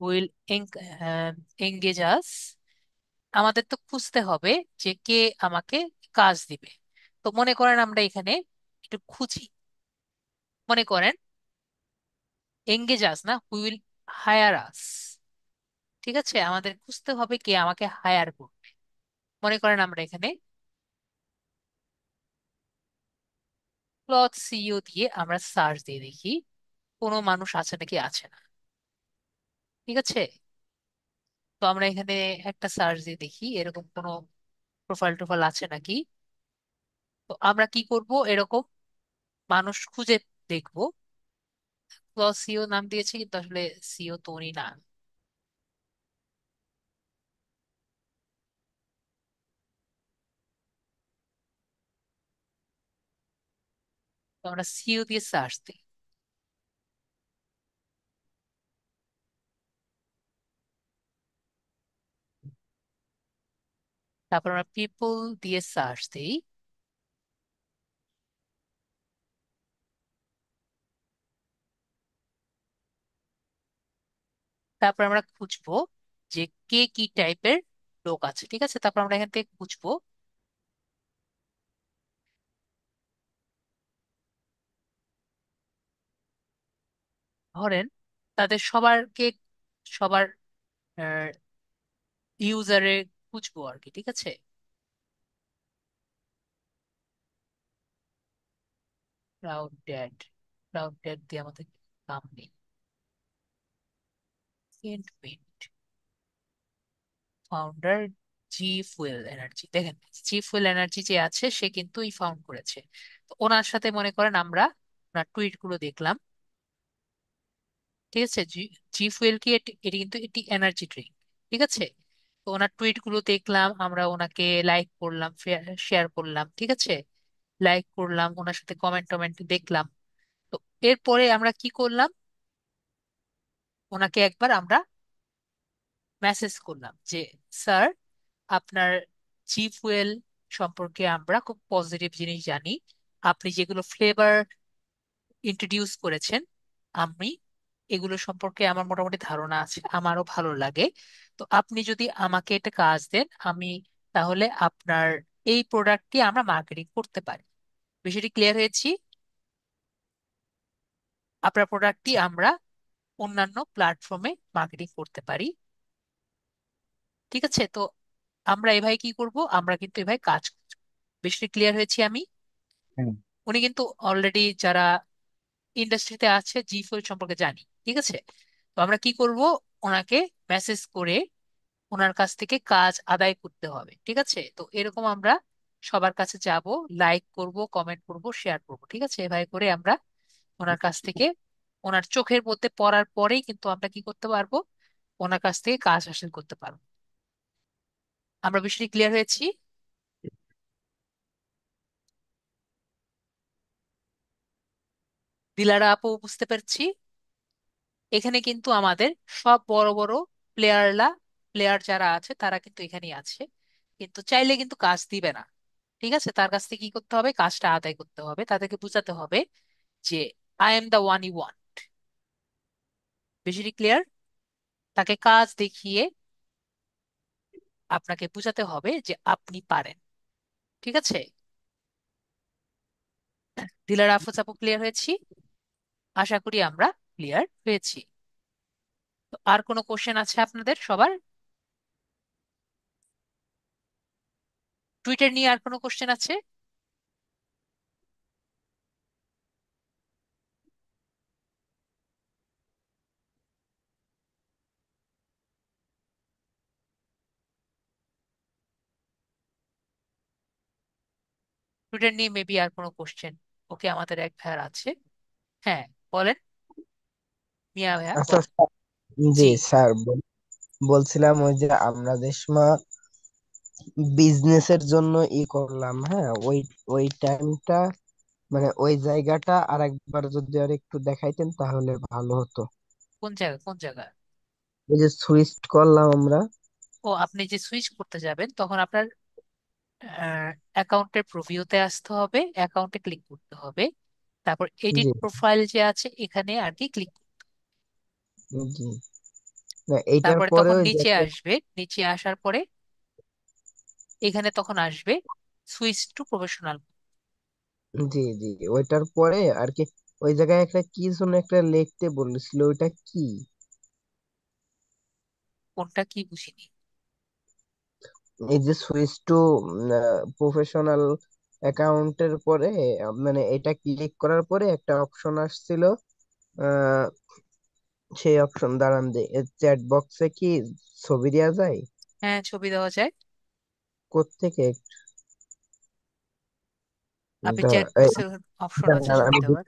উইল এঙ্গেজ আস আমাদের তো খুঁজতে হবে যে কে আমাকে কাজ দিবে। তো মনে করেন আমরা এখানে একটু খুঁজি। মনে করেন এঙ্গেজ আস না, হুই উইল হায়ার আস। ঠিক আছে, আমাদের খুঁজতে হবে কে আমাকে হায়ার করবে। মনে করেন আমরা এখানে ক্লথ সিইও দিয়ে আমরা সার্চ দিয়ে দেখি কোনো মানুষ আছে নাকি আছে না। ঠিক আছে, তো আমরা এখানে একটা সার্চ দিয়ে দেখি এরকম কোনো প্রোফাইল টোফাইল আছে নাকি। তো আমরা কি করব, এরকম মানুষ খুঁজে দেখবো। ক্লথ সিইও নাম দিয়েছে কিন্তু আসলে সিইও তো উনি না। তো আমরা সিইও দিয়ে সার্চ দিই। তারপর আমরা পিপল দিয়ে সার্চ দিই। তারপর আমরা খুঁজবো যে কে কি টাইপের লোক আছে। ঠিক আছে, তারপর আমরা এখান থেকে খুঁজবো। ধরেন তাদের সবার ইউজারে খুঁজবো আর কি। ঠিক আছে, ক্রাউডেড, ক্রাউডেড দিয়ে আমাদের কাম নেই। ফাউন্ডার জি ফুয়েল এনার্জি, দেখেন জি ফুয়েল এনার্জি যে আছে সে কিন্তু ফাউন্ড করেছে। তো ওনার সাথে মনে করেন আমরা ওনার টুইট গুলো দেখলাম। ঠিক আছে, জি জি ফুয়েল কি এটি কিন্তু এটি এনার্জি ড্রিঙ্ক। ঠিক আছে, তো ওনার টুইট গুলো দেখলাম, আমরা ওনাকে লাইক করলাম, শেয়ার করলাম। ঠিক আছে, লাইক করলাম, ওনার সাথে কমেন্ট টমেন্ট দেখলাম। তো এরপরে আমরা কি করলাম, ওনাকে একবার আমরা মেসেজ করলাম যে স্যার, আপনার জি ফুয়েল সম্পর্কে আমরা খুব পজিটিভ জিনিস জানি। আপনি যেগুলো ফ্লেভার ইন্ট্রোডিউস করেছেন, আমি এগুলো সম্পর্কে আমার মোটামুটি ধারণা আছে, আমারও ভালো লাগে। তো আপনি যদি আমাকে একটা কাজ দেন, আমি তাহলে আপনার এই প্রোডাক্টটি আমরা মার্কেটিং করতে পারি। বিষয়টি ক্লিয়ার হয়েছি? আপনার প্রোডাক্টটি আমরা অন্যান্য প্ল্যাটফর্মে মার্কেটিং করতে পারি। ঠিক আছে, তো আমরা এভাবে কি করব, আমরা কিন্তু এভাবে কাজ করব। বিষয়টি ক্লিয়ার হয়েছি আমি? হ্যাঁ। উনি কিন্তু অলরেডি যারা ইন্ডাস্ট্রিতে আছে জি ফুয়েল সম্পর্কে জানি। ঠিক আছে, তো আমরা কি করব, ওনাকে মেসেজ করে ওনার কাছ থেকে কাজ আদায় করতে হবে। ঠিক আছে, তো এরকম আমরা সবার কাছে যাব, লাইক করব, কমেন্ট করব, শেয়ার করব। ঠিক আছে, এভাবে করে আমরা ওনার কাছ থেকে, ওনার চোখের মধ্যে পড়ার পরেই কিন্তু আমরা কি করতে পারবো, ওনার কাছ থেকে কাজ হাসিল করতে পারবো। আমরা বিষয়টি ক্লিয়ার হয়েছি? দিলারা আপু, বুঝতে পারছি। এখানে কিন্তু আমাদের সব বড় বড় প্লেয়াররা, প্লেয়ার যারা আছে তারা কিন্তু এখানেই আছে, কিন্তু চাইলে কিন্তু কাজ দিবে না। ঠিক আছে, তার কাছ থেকে কি করতে হবে, কাজটা আদায় করতে হবে, তাদেরকে বোঝাতে হবে যে I am the one you want. বেশি ক্লিয়ার? তাকে কাজ দেখিয়ে আপনাকে বোঝাতে হবে যে আপনি পারেন। ঠিক আছে, দিলার আফু আপু, ক্লিয়ার হয়েছি? আশা করি আমরা ক্লিয়ার হয়েছি। তো আর কোনো কোশ্চেন আছে আপনাদের সবার? টুইটার নিয়ে আর কোনো কোশ্চেন আছে? টুইটার নিয়ে মেবি আর কোনো কোশ্চেন? ওকে, আমাদের এক ভাইয়ার আছে। হ্যাঁ, বলেন, মিয়া ভাইয়া আচ্ছা বলেন। স্যার, জি, জি স্যার, বলছিলাম ওই যে আমরা যে সময় বিজনেসের জন্য করলাম, হ্যাঁ, ওই ওই টাইমটা, মানে ওই জায়গাটা আর একবার যদি আর একটু দেখাইতেন তাহলে ভালো হতো। কোন জায়গা কোন জায়গা? ওই যে সুইচ করলাম আমরা। ও, আপনি যে সুইচ করতে যাবেন তখন আপনার অ্যাকাউন্টের প্রিভিউতে আসতে হবে, অ্যাকাউন্টে ক্লিক করতে হবে, তারপর এডিট জি। প্রোফাইল যে আছে এখানে আর কি ক্লিক। জি। না, এইটার তারপরে পরে তখন ওই যে নিচে আসবে, নিচে আসার পরে এখানে তখন আসবে সুইচ টু প্রফেশনাল। জি জি, ওইটার পরে আর কি ওই জায়গায় একটা কি জন্য একটা লিখতে বলেছিল, ওইটা কি? কোনটা কি বুঝিনি। এই যে সুইচ টু প্রফেশনাল অ্যাকাউন্টের পরে মানে এটা ক্লিক করার পরে একটা অপশন আসছিল, আহ, সেই অপশন দাঁড়ান যে চ্যাট বক্সে কি ছবি দেওয়া যায়? হ্যাঁ, ছবি দেওয়া যায়। কোত্থেকে? আপনি চ্যাট দাঁড়া- এই, বক্সের অপশন আছে দাঁড়ান ছবি আমি দেওয়ার।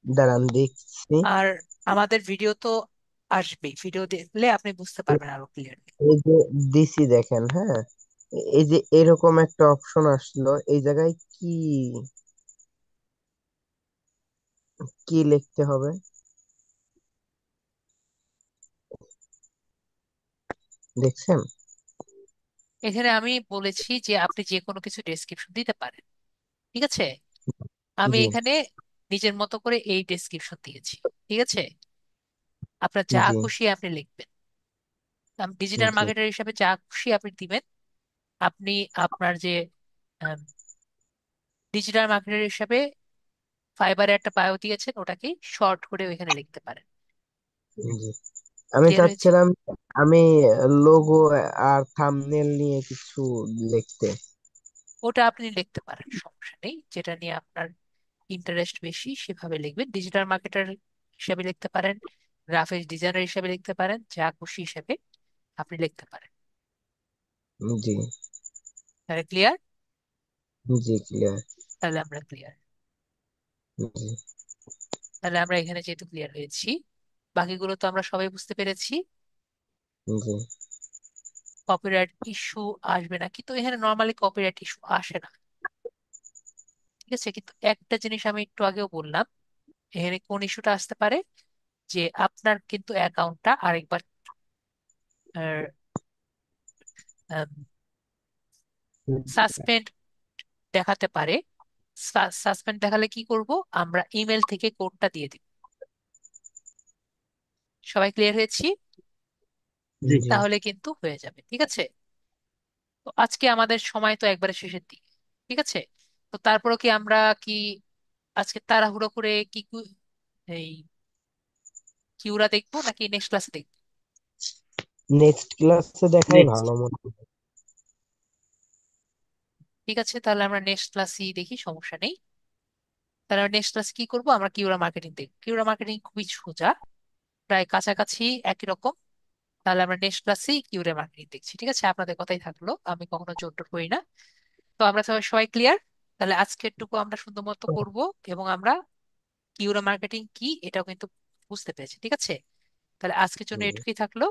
দাঁড়ান দেখছি। আর আমাদের ভিডিও তো আসবেই, ভিডিও দেখলে আপনি বুঝতে পারবেন আরো ক্লিয়ারলি। এই যে দিছি দেখেন, হ্যাঁ, এই যে এরকম একটা অপশন আসলো, এই জায়গায় কি কি লিখতে হবে দেখছেন? এখানে আমি বলেছি যে আপনি যে কোনো কিছু ডেসক্রিপশন দিতে পারেন, ঠিক আছে। আমি জি এখানে নিজের মতো করে এই ডেসক্রিপশন দিয়েছি, ঠিক আছে। আপনার যা জি খুশি আপনি লিখবেন। ডিজিটাল জি মার্কেটার হিসাবে যা খুশি আপনি দিবেন। আপনি আপনার যে ডিজিটাল মার্কেটার হিসাবে ফাইবারে একটা বায়ো দিয়েছেন, ওটাকে শর্ট করে ওইখানে লিখতে পারেন। জি। আমি ক্লিয়ার হয়েছে? চাচ্ছিলাম আমি লোগো আর থাম্বনেল নিয়ে কিছু লিখতে। ওটা আপনি লিখতে পারেন, সমস্যা নেই। যেটা নিয়ে আপনার ইন্টারেস্ট বেশি সেভাবে লিখবেন। ডিজিটাল মার্কেটার হিসাবে লিখতে পারেন, গ্রাফিক্স ডিজাইনার হিসাবে লিখতে পারেন, যা খুশি হিসাবে আপনি লিখতে পারেন। জি তাহলে ক্লিয়ার? জি ক্লিয়ার। তাহলে আমরা ক্লিয়ার। জি তাহলে আমরা এখানে যেহেতু ক্লিয়ার হয়েছি, বাকিগুলো তো আমরা সবাই বুঝতে পেরেছি। জি কপিরাইট ইস্যু আসবে না, কিন্তু এখানে নর্মালি কপিরাইট ইস্যু আসে না, ঠিক আছে। কিন্তু একটা জিনিস আমি একটু আগেও বললাম, এখানে কোন ইস্যুটা আসতে পারে, যে আপনার কিন্তু অ্যাকাউন্টটা আরেকবার সাসপেন্ড দেখাতে পারে। সাসপেন্ড দেখালে কি করব, আমরা ইমেল থেকে কোডটা দিয়ে দিব। সবাই ক্লিয়ার হয়েছি? জি। জি তাহলে কিন্তু হয়ে যাবে, ঠিক আছে। তো আজকে আমাদের সময় তো একবারে শেষের দিকে, ঠিক আছে। তো তারপরে কি আমরা কি আজকে তাড়াহুড়ো করে কি এই কিউরা দেখবো নাকি নেক্সট ক্লাসে দেখবো? নেক্সট ক্লাসে দেখাই নেক্সট। ভালো মনে হয়। ঠিক আছে, তাহলে আমরা নেক্সট ক্লাসই দেখি, সমস্যা নেই। তাহলে নেক্সট ক্লাসে কি করবো, আমরা কিউরা মার্কেটিং দেখবো। কিউরা মার্কেটিং খুবই সোজা, প্রায় কাছাকাছি একই রকম। তাহলে আমরা নেক্সট ক্লাসেই কিউরা মার্কেটিং দেখছি, ঠিক আছে। আপনাদের কথাই থাকলো, আমি কখনো জোর টোর করি না। তো আমরা সবাই সবাই ক্লিয়ার। তাহলে আজকের টুকু আমরা সুন্দর মতো করবো, এবং আমরা কিউরা মার্কেটিং কি এটাও কিন্তু বুঝতে পেরেছি, ঠিক আছে। তাহলে আজকের জন্য জি। এটুকুই থাকলো।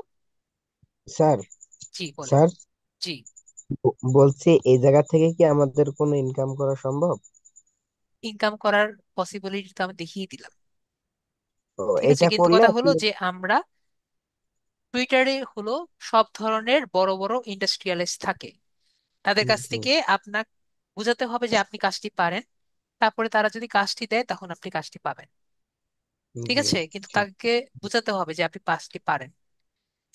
স্যার, জি বলেন। স্যার, জি। বলছি এই জায়গা থেকে কি আমাদের কোনো ইনকাম করা সম্ভব? ইনকাম করার পসিবিলিটি তো আমি দেখিয়ে দিলাম, তো ঠিক আছে। এটা কিন্তু করলে কথা হলো আসলে। যে আমরা টুইটারে হলো সব ধরনের বড় বড় ইন্ডাস্ট্রিয়ালিস্ট থাকে, তাদের কাছ জি থেকে আপনার বুঝাতে হবে যে আপনি কাজটি পারেন। তারপরে তারা যদি কাজটি দেয় তখন আপনি কাজটি পাবেন, ঠিক জি আছে। কিন্তু ঠিক। তাকে বুঝাতে হবে যে আপনি কাজটি পারেন।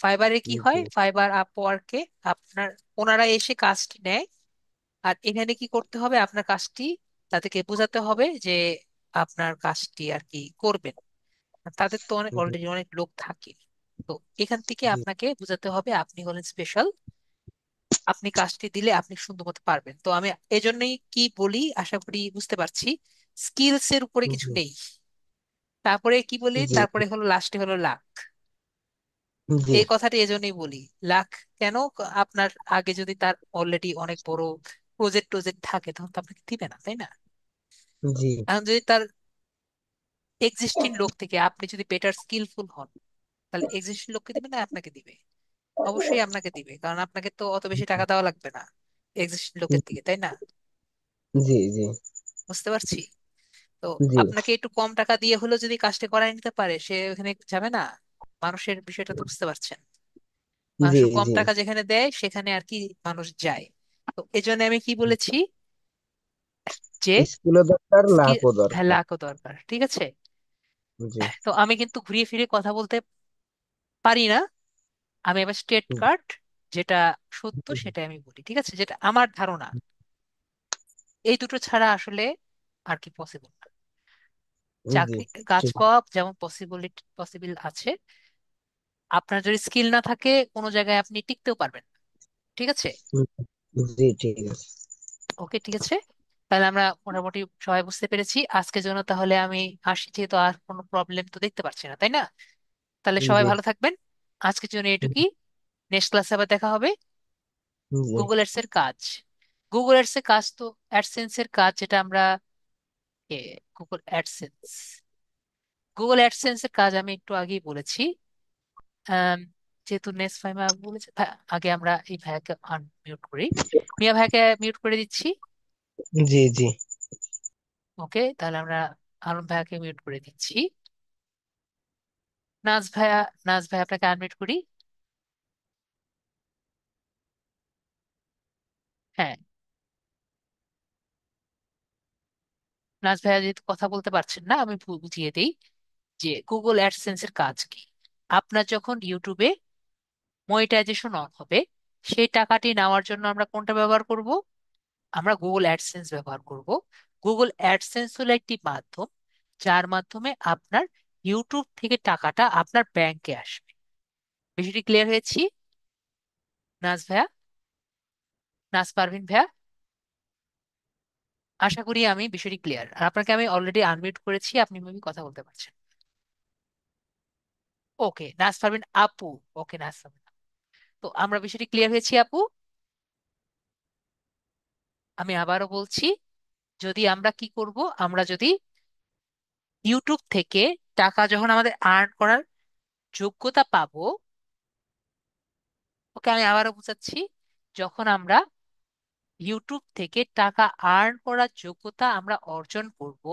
ফাইবারে কি হয়, জি ফাইবার আপওয়ার্কে আপনার ওনারা এসে কাজটি নেয়। আর এখানে কি করতে হবে, আপনার কাজটি তাদেরকে বোঝাতে হবে যে আপনার কাজটি আর কি করবেন। আর তাদের তো অনেক অলরেডি অনেক লোক থাকে। তো এখান থেকে জি আপনাকে বোঝাতে হবে আপনি হলেন স্পেশাল, আপনি কাজটি দিলে আপনি সুন্দর মতো পারবেন। তো আমি এজন্যই কি বলি, আশা করি বুঝতে পারছি, স্কিলস এর উপরে কিছু জি নেই। তারপরে কি বলি, জি তারপরে হলো লাস্টে হলো লাক। জি এই কথাটি এজন্যই বলি, লাক কেন, আপনার আগে যদি তার অলরেডি অনেক বড় প্রজেক্ট টজেক্ট থাকে তখন তো আপনাকে দিবে না, তাই না। জি এখন যদি তার এক্সিস্টিং লোক থেকে আপনি যদি বেটার স্কিলফুল হন, তাহলে এক্সিস্টিং লোককে দিবে না আপনাকে দিবে? অবশ্যই আপনাকে দিবে, কারণ আপনাকে তো অত বেশি টাকা দেওয়া লাগবে না এক্সিস্টিং লোকের থেকে, তাই না। জি জি বুঝতে পারছি। তো জি আপনাকে একটু কম টাকা দিয়ে হলেও যদি কাজটা করায় নিতে পারে, সে ওখানে যাবে না। মানুষের বিষয়টা তো বুঝতে পারছেন, জি মানুষের কম জি টাকা যেখানে দেয় সেখানে আর কি মানুষ যায়। তো এজন্য আমি কি বলেছি, যে স্কুলে দরকার, স্কিল, লাখও হ্যাঁ দরকার। লাখও দরকার, ঠিক আছে। জি তো আমি কিন্তু ঘুরিয়ে ফিরে কথা বলতে পারি না, আমি এবার স্ট্রেট কাট যেটা সত্য সেটা আমি বলি, ঠিক আছে, যেটা আমার ধারণা। এই দুটো ছাড়া আসলে আর কি পসিবল না। জি, চাকরি কাজ ঠিক। পাওয়া যেমন পসিবল আছে, আপনার যদি স্কিল না থাকে কোনো জায়গায় আপনি টিকতেও পারবেন না। ঠিক আছে। হুম, জি, ঠিক আছে। ওকে, ঠিক আছে। তাহলে আমরা মোটামুটি সবাই বুঝতে পেরেছি আজকের জন্য। তাহলে আমি আসি, যেহেতু আর কোনো প্রবলেম তো দেখতে পাচ্ছি না, তাই না? তাহলে সবাই জি, ভালো থাকবেন। আজকের জন্য এটুকুই। নেক্সট ক্লাসে আবার দেখা হবে। জি, গুগল এডস এর কাজ, গুগল এডস এর কাজ তো অ্যাডসেন্স এর কাজ, যেটা আমরা গুগল অ্যাডসেন্স, গুগল অ্যাডসেন্স এর কাজ আমি একটু আগেই বলেছি। আম, যেহেতু নেক্সট ফাইমে বলেছে, আগে আমরা এই ভাইয়াকে আনমিউট করি। মিয়া ভাইকে মিউট করে দিচ্ছি। জি, জি, ওকে, তাহলে আমরা আরুন ভাইয়াকে মিউট করে দিচ্ছি। নাজ ভাইয়া, নাজ ভাই আপনাকে আনমিউট করি। হ্যাঁ, নাজ ভাইয়া যেহেতু কথা বলতে পারছেন না, আমি বুঝিয়ে দিই যে গুগল অ্যাডসেন্স এর কাজ কি। আপনার যখন ইউটিউবে মনিটাইজেশন অন হবে, সেই টাকাটি নেওয়ার জন্য আমরা কোনটা ব্যবহার করব? আমরা গুগল অ্যাডসেন্স ব্যবহার করব। গুগল অ্যাডসেন্স হলো একটি মাধ্যম যার মাধ্যমে আপনার ইউটিউব থেকে টাকাটা আপনার ব্যাংকে আসবে। বিষয়টি ক্লিয়ার হয়েছি? নাজ ভাইয়া, নাজ পারভিন ভাইয়া, আশা করি আমি বিষয়টি ক্লিয়ার। আর আপনাকে আমি অলরেডি আনমিউট করেছি, আপনি মেবি কথা বলতে পারছেন। ওকে, নাজ পারভিন আপু। ওকে, নাজ পারভিন। তো আমরা বিষয়টি ক্লিয়ার হয়েছি আপু। আমি আবারও বলছি, যদি আমরা কি করব, আমরা যদি ইউটিউব থেকে টাকা যখন আমাদের আর্ন করার যোগ্যতা পাবো, ওকে আমি আবারও বুঝাচ্ছি, যখন আমরা ইউটিউব থেকে টাকা আর্ন করার যোগ্যতা আমরা অর্জন করব,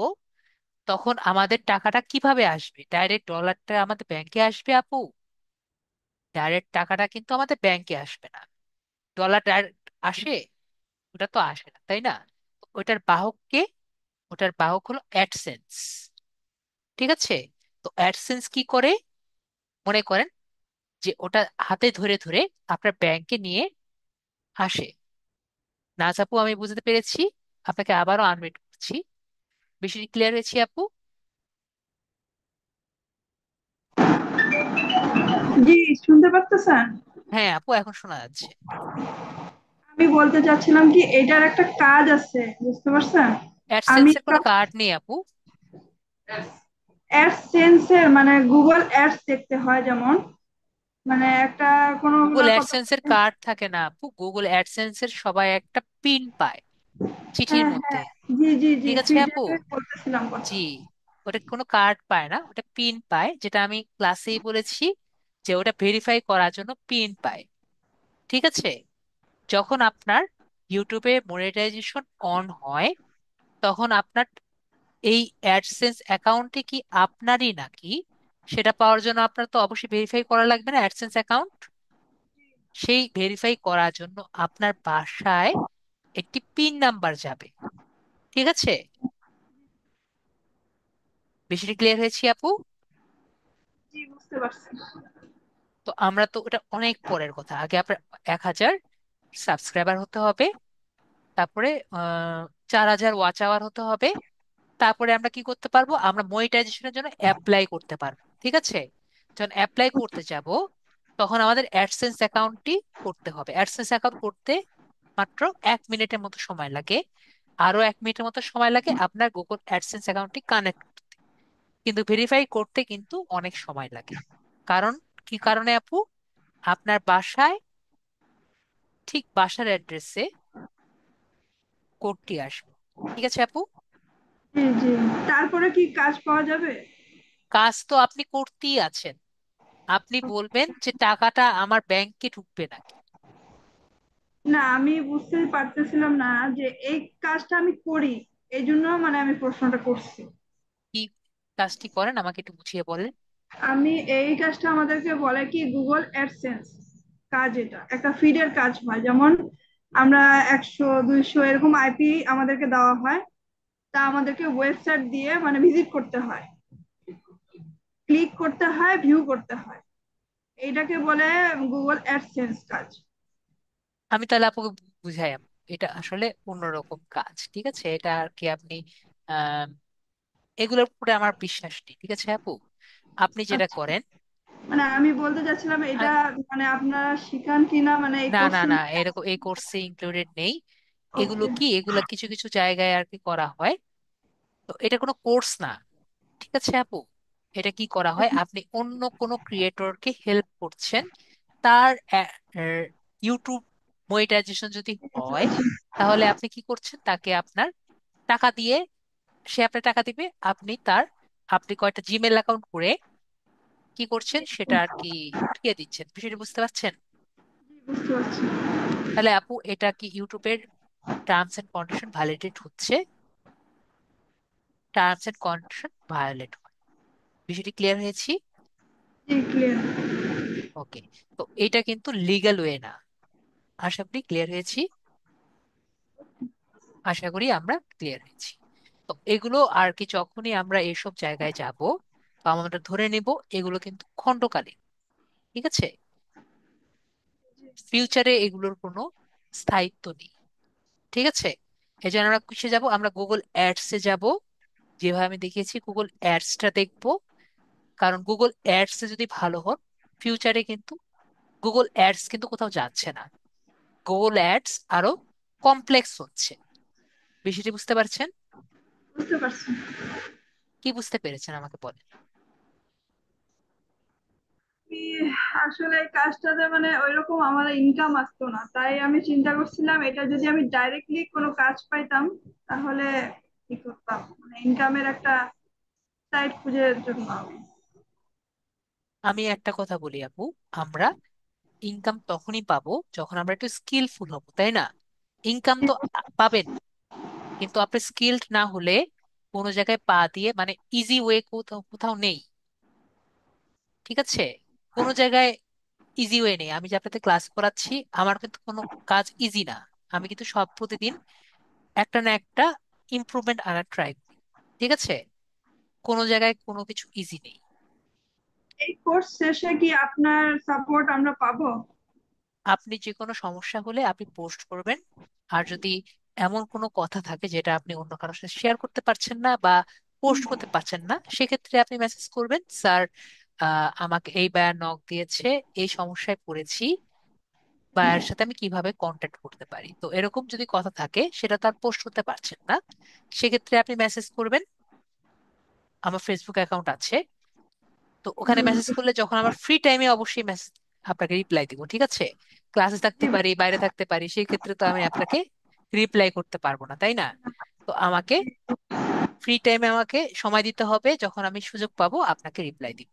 তখন আমাদের টাকাটা কিভাবে আসবে? ডাইরেক্ট ডলারটা আমাদের ব্যাংকে আসবে আপু? ডাইরেক্ট টাকাটা কিন্তু আমাদের ব্যাংকে আসবে না। ডলার ডাইরেক্ট আসে? ওটা তো আসে না, তাই না? ওটার বাহক কে? ওটার বাহক হলো অ্যাডসেন্স। ঠিক আছে। তো অ্যাডসেন্স কি করে? মনে করেন যে ওটা হাতে ধরে ধরে আপনার ব্যাংকে নিয়ে আসে। নাজ আপু, আমি বুঝতে পেরেছি। আপনাকে আবারও আনমিউট করছি। বিষয়টি ক্লিয়ার হয়েছে আপু? জি, শুনতে পারতেছেন? হ্যাঁ আপু, এখন শোনা যাচ্ছে। আমি বলতে চাচ্ছিলাম কি এটার একটা কাজ আছে, বুঝতে পারছেন? আমি অ্যাডসেন্সের কোনো কার্ড নেই আপু। অ্যাডসেন্স এর মানে গুগল অ্যাডস দেখতে হয় যেমন, মানে একটা কোনো গুগল কত। অ্যাডসেন্সের কার্ড থাকে না আপু। গুগল অ্যাডসেন্সের সবাই একটা পিন পায় চিঠির হ্যাঁ, মধ্যে। হ্যাঁ, জি, জি, জি, ঠিক আছে আপু। সেটাই বলতেছিলাম কথা। জি, ওটা কোনো কার্ড পায় না, ওটা পিন পায়, যেটা আমি ক্লাসেই বলেছি যে ওটা ভেরিফাই করার জন্য পিন পায়। ঠিক আছে। যখন আপনার ইউটিউবে মনিটাইজেশন অন হয়, তখন আপনার এই অ্যাডসেন্স অ্যাকাউন্টে কি আপনারই নাকি, সেটা পাওয়ার জন্য আপনার তো অবশ্যই ভেরিফাই করা লাগবে না অ্যাডসেন্স অ্যাকাউন্ট। সেই ভেরিফাই করার জন্য আপনার বাসায় একটি পিন নাম্বার যাবে। ঠিক আছে। বিষয়টি ক্লিয়ার হয়েছে আপু? জি, বুঝতে পারছি। তো আমরা তো ওটা অনেক পরের কথা, আগে আপনার 1,000 সাবস্ক্রাইবার হতে হবে, তারপরে 4,000 ওয়াচ আওয়ার হতে হবে। তারপরে আমরা কি করতে পারবো? আমরা মনিটাইজেশনের জন্য অ্যাপ্লাই করতে পারবো। ঠিক আছে। যখন অ্যাপ্লাই করতে যাব, তখন আমাদের অ্যাডসেন্স অ্যাকাউন্টটি করতে হবে। অ্যাডসেন্স অ্যাকাউন্ট করতে মাত্র 1 মিনিটের মতো সময় লাগে। আরো 1 মিনিটের মতো সময় লাগে আপনার গুগল অ্যাডসেন্স অ্যাকাউন্টটি কানেক্ট করতে। কিন্তু ভেরিফাই করতে কিন্তু অনেক সময় লাগে। কারণ কি কারণে আপু? আপনার বাসায়, ঠিক বাসার অ্যাড্রেসে কোডটি আসবে। ঠিক আছে আপু। জি, জি, তারপরে কি কাজ পাওয়া যাবে? কাজ তো আপনি করতেই আছেন। আপনি বলবেন যে টাকাটা আমার ব্যাংকে ঢুকবে নাকি। না, আমি বুঝতে পারতেছিলাম না যে এই কাজটা আমি করি, এই জন্য মানে আমি প্রশ্নটা করছি। কি কাজটি করেন আমাকে একটু বুঝিয়ে বলেন। আমি এই কাজটা আমাদেরকে বলে কি গুগল অ্যাডসেন্স কাজ, এটা একটা ফিডের কাজ হয় যেমন আমরা 100 200 এরকম আইপি আমাদেরকে দেওয়া হয়, তা আমাদেরকে ওয়েবসাইট দিয়ে মানে ভিজিট করতে হয়, ক্লিক করতে হয়, ভিউ করতে হয়। এইটাকে বলে গুগল অ্যাডসেন্স কাজ। আমি তাহলে আপনাকে বুঝাই আপু। এটা আসলে অন্যরকম কাজ, ঠিক আছে? এটা আর কি আপনি আহ এগুলোর উপরে আমার বিশ্বাস নেই, ঠিক আছে আপু? আপনি যেটা আচ্ছা, করেন, মানে আমি বলতে চাচ্ছিলাম এটা মানে আপনারা শিখান কিনা, মানে এই না না কোর্সের না, মধ্যে এরকম আছে এই কিনা? কোর্সে ইনক্লুডেড নেই। এগুলো ওকে। কি, এগুলা কিছু কিছু জায়গায় আর কি করা হয়। তো এটা কোনো কোর্স না, ঠিক আছে আপু? এটা কি করা হয়, আপনি অন্য কোনো ক্রিয়েটরকে হেল্প করছেন, তার ইউটিউব মনিটাইজেশন যদি বুঝতে হয়, পারছি। তাহলে আপনি কি করছেন, তাকে আপনার টাকা দিয়ে, সে আপনার টাকা দিবে, আপনি কয়টা জিমেল অ্যাকাউন্ট করে কি করছেন সেটা আর কি উঠিয়ে দিচ্ছেন। বিষয়টা বুঝতে পারছেন? জি, বুঝতে পারছি। তাহলে আপু এটা কি ইউটিউবের টার্মস এন্ড কন্ডিশন ভায়োলেটেড হচ্ছে? টার্মস এন্ড কন্ডিশন ভায়োলেট হয়। বিষয়টি ক্লিয়ার হয়েছি? জি, ক্লিয়ার। ওকে। তো এটা কিন্তু লিগ্যাল ওয়ে না। আশা করি ক্লিয়ার হয়েছি। আশা করি আমরা ক্লিয়ার হয়েছি। তো এগুলো আর কি যখনই আমরা এইসব জায়গায় যাব, তো আমরা ধরে নেব এগুলো কিন্তু খণ্ডকালীন, ঠিক আছে? ফিউচারে এগুলোর কোনো স্থায়িত্ব নেই, ঠিক আছে? এই জন্য আমরা কিসে যাব, আমরা গুগল অ্যাডসে যাব। যেভাবে আমি দেখিয়েছি গুগল অ্যাডসটা দেখবো। কারণ গুগল অ্যাডসে যদি ভালো হন, ফিউচারে কিন্তু গুগল অ্যাডস কিন্তু কোথাও যাচ্ছে না, গুগল অ্যাডস আরো কমপ্লেক্স হচ্ছে। বিষয়টি বুঝতে পারছেন? বুঝতে পারছি। কি বুঝতে পেরেছেন আমাকে বলেন। আমি আসলে এই কাজটাতে মানে ওইরকম আমার ইনকাম আসতো না, তাই আমি চিন্তা করছিলাম এটা যদি আমি ডাইরেক্টলি কোনো কাজ পাইতাম তাহলে কি করতাম, মানে ইনকামের একটা সাইড খুঁজে জন্য। আমি একটা কথা বলি আপু, আমরা ইনকাম তখনই পাবো যখন আমরা একটু স্কিলফুল হব, তাই না? ইনকাম তো পাবেন, কিন্তু আপনি স্কিলড না হলে কোনো জায়গায় পা দিয়ে, মানে ইজি ওয়ে কোথাও কোথাও নেই, ঠিক আছে? কোনো জায়গায় ইজি ওয়ে নেই। আমি যে আপনাদের ক্লাস করাচ্ছি, আমার কিন্তু কোনো কাজ ইজি না। আমি কিন্তু সব প্রতিদিন একটা না একটা ইমপ্রুভমেন্ট আনার ট্রাই করি, ঠিক আছে? কোনো জায়গায় কোনো কিছু ইজি নেই। এই কোর্স শেষে কি আপনার সাপোর্ট আমরা পাবো? আপনি যে কোনো সমস্যা হলে আপনি পোস্ট করবেন। আর যদি এমন কোনো কথা থাকে যেটা আপনি অন্য কারোর সাথে শেয়ার করতে পারছেন না বা পোস্ট করতে পারছেন না, সেক্ষেত্রে আপনি মেসেজ করবেন, স্যার আমাকে এই বায়ার নক দিয়েছে, এই সমস্যায় পড়েছি, বায়ার সাথে আমি কিভাবে কন্ট্যাক্ট করতে পারি। তো এরকম যদি কথা থাকে, সেটা তার পোস্ট করতে পারছেন না, সেক্ষেত্রে আপনি মেসেজ করবেন। আমার ফেসবুক অ্যাকাউন্ট আছে, তো ওখানে মেসেজ করলে যখন আমার ফ্রি টাইমে অবশ্যই মেসেজ আপনাকে রিপ্লাই দিব, ঠিক আছে? ক্লাসে থাকতে জি, পারি, বাইরে থাকতে পারি, সেই ক্ষেত্রে তো আমি আপনাকে রিপ্লাই করতে পারবো না, তাই না? তো আমাকে ফ্রি টাইমে আমাকে সময় দিতে হবে, যখন আমি সুযোগ পাবো আপনাকে রিপ্লাই দিব।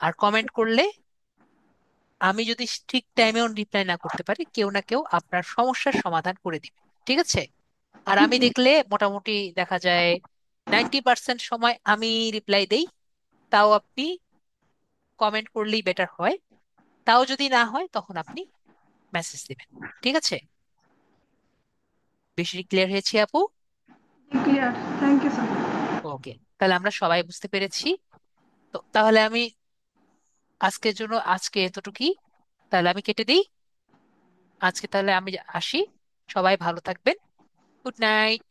আর কমেন্ট করলে আমি যদি ঠিক টাইমেও রিপ্লাই না করতে পারি, কেউ না কেউ আপনার সমস্যার সমাধান করে দিবে, ঠিক আছে? আর আমি দেখলে মোটামুটি দেখা যায় 90% সময় আমি রিপ্লাই দেই। তাও আপনি কমেন্ট করলেই বেটার হয়। তাও যদি না হয়, তখন আপনি মেসেজ দিবেন, ঠিক আছে? বেশি ক্লিয়ার হয়েছে আপু? Clear. Thank you sir. Okay, তাহলে আমরা সবাই বুঝতে পেরেছি। তো তাহলে আমি আজকের জন্য আজকে এতটুকুই, তাহলে আমি কেটে দিই। আজকে তাহলে আমি আসি। সবাই ভালো থাকবেন। Good night.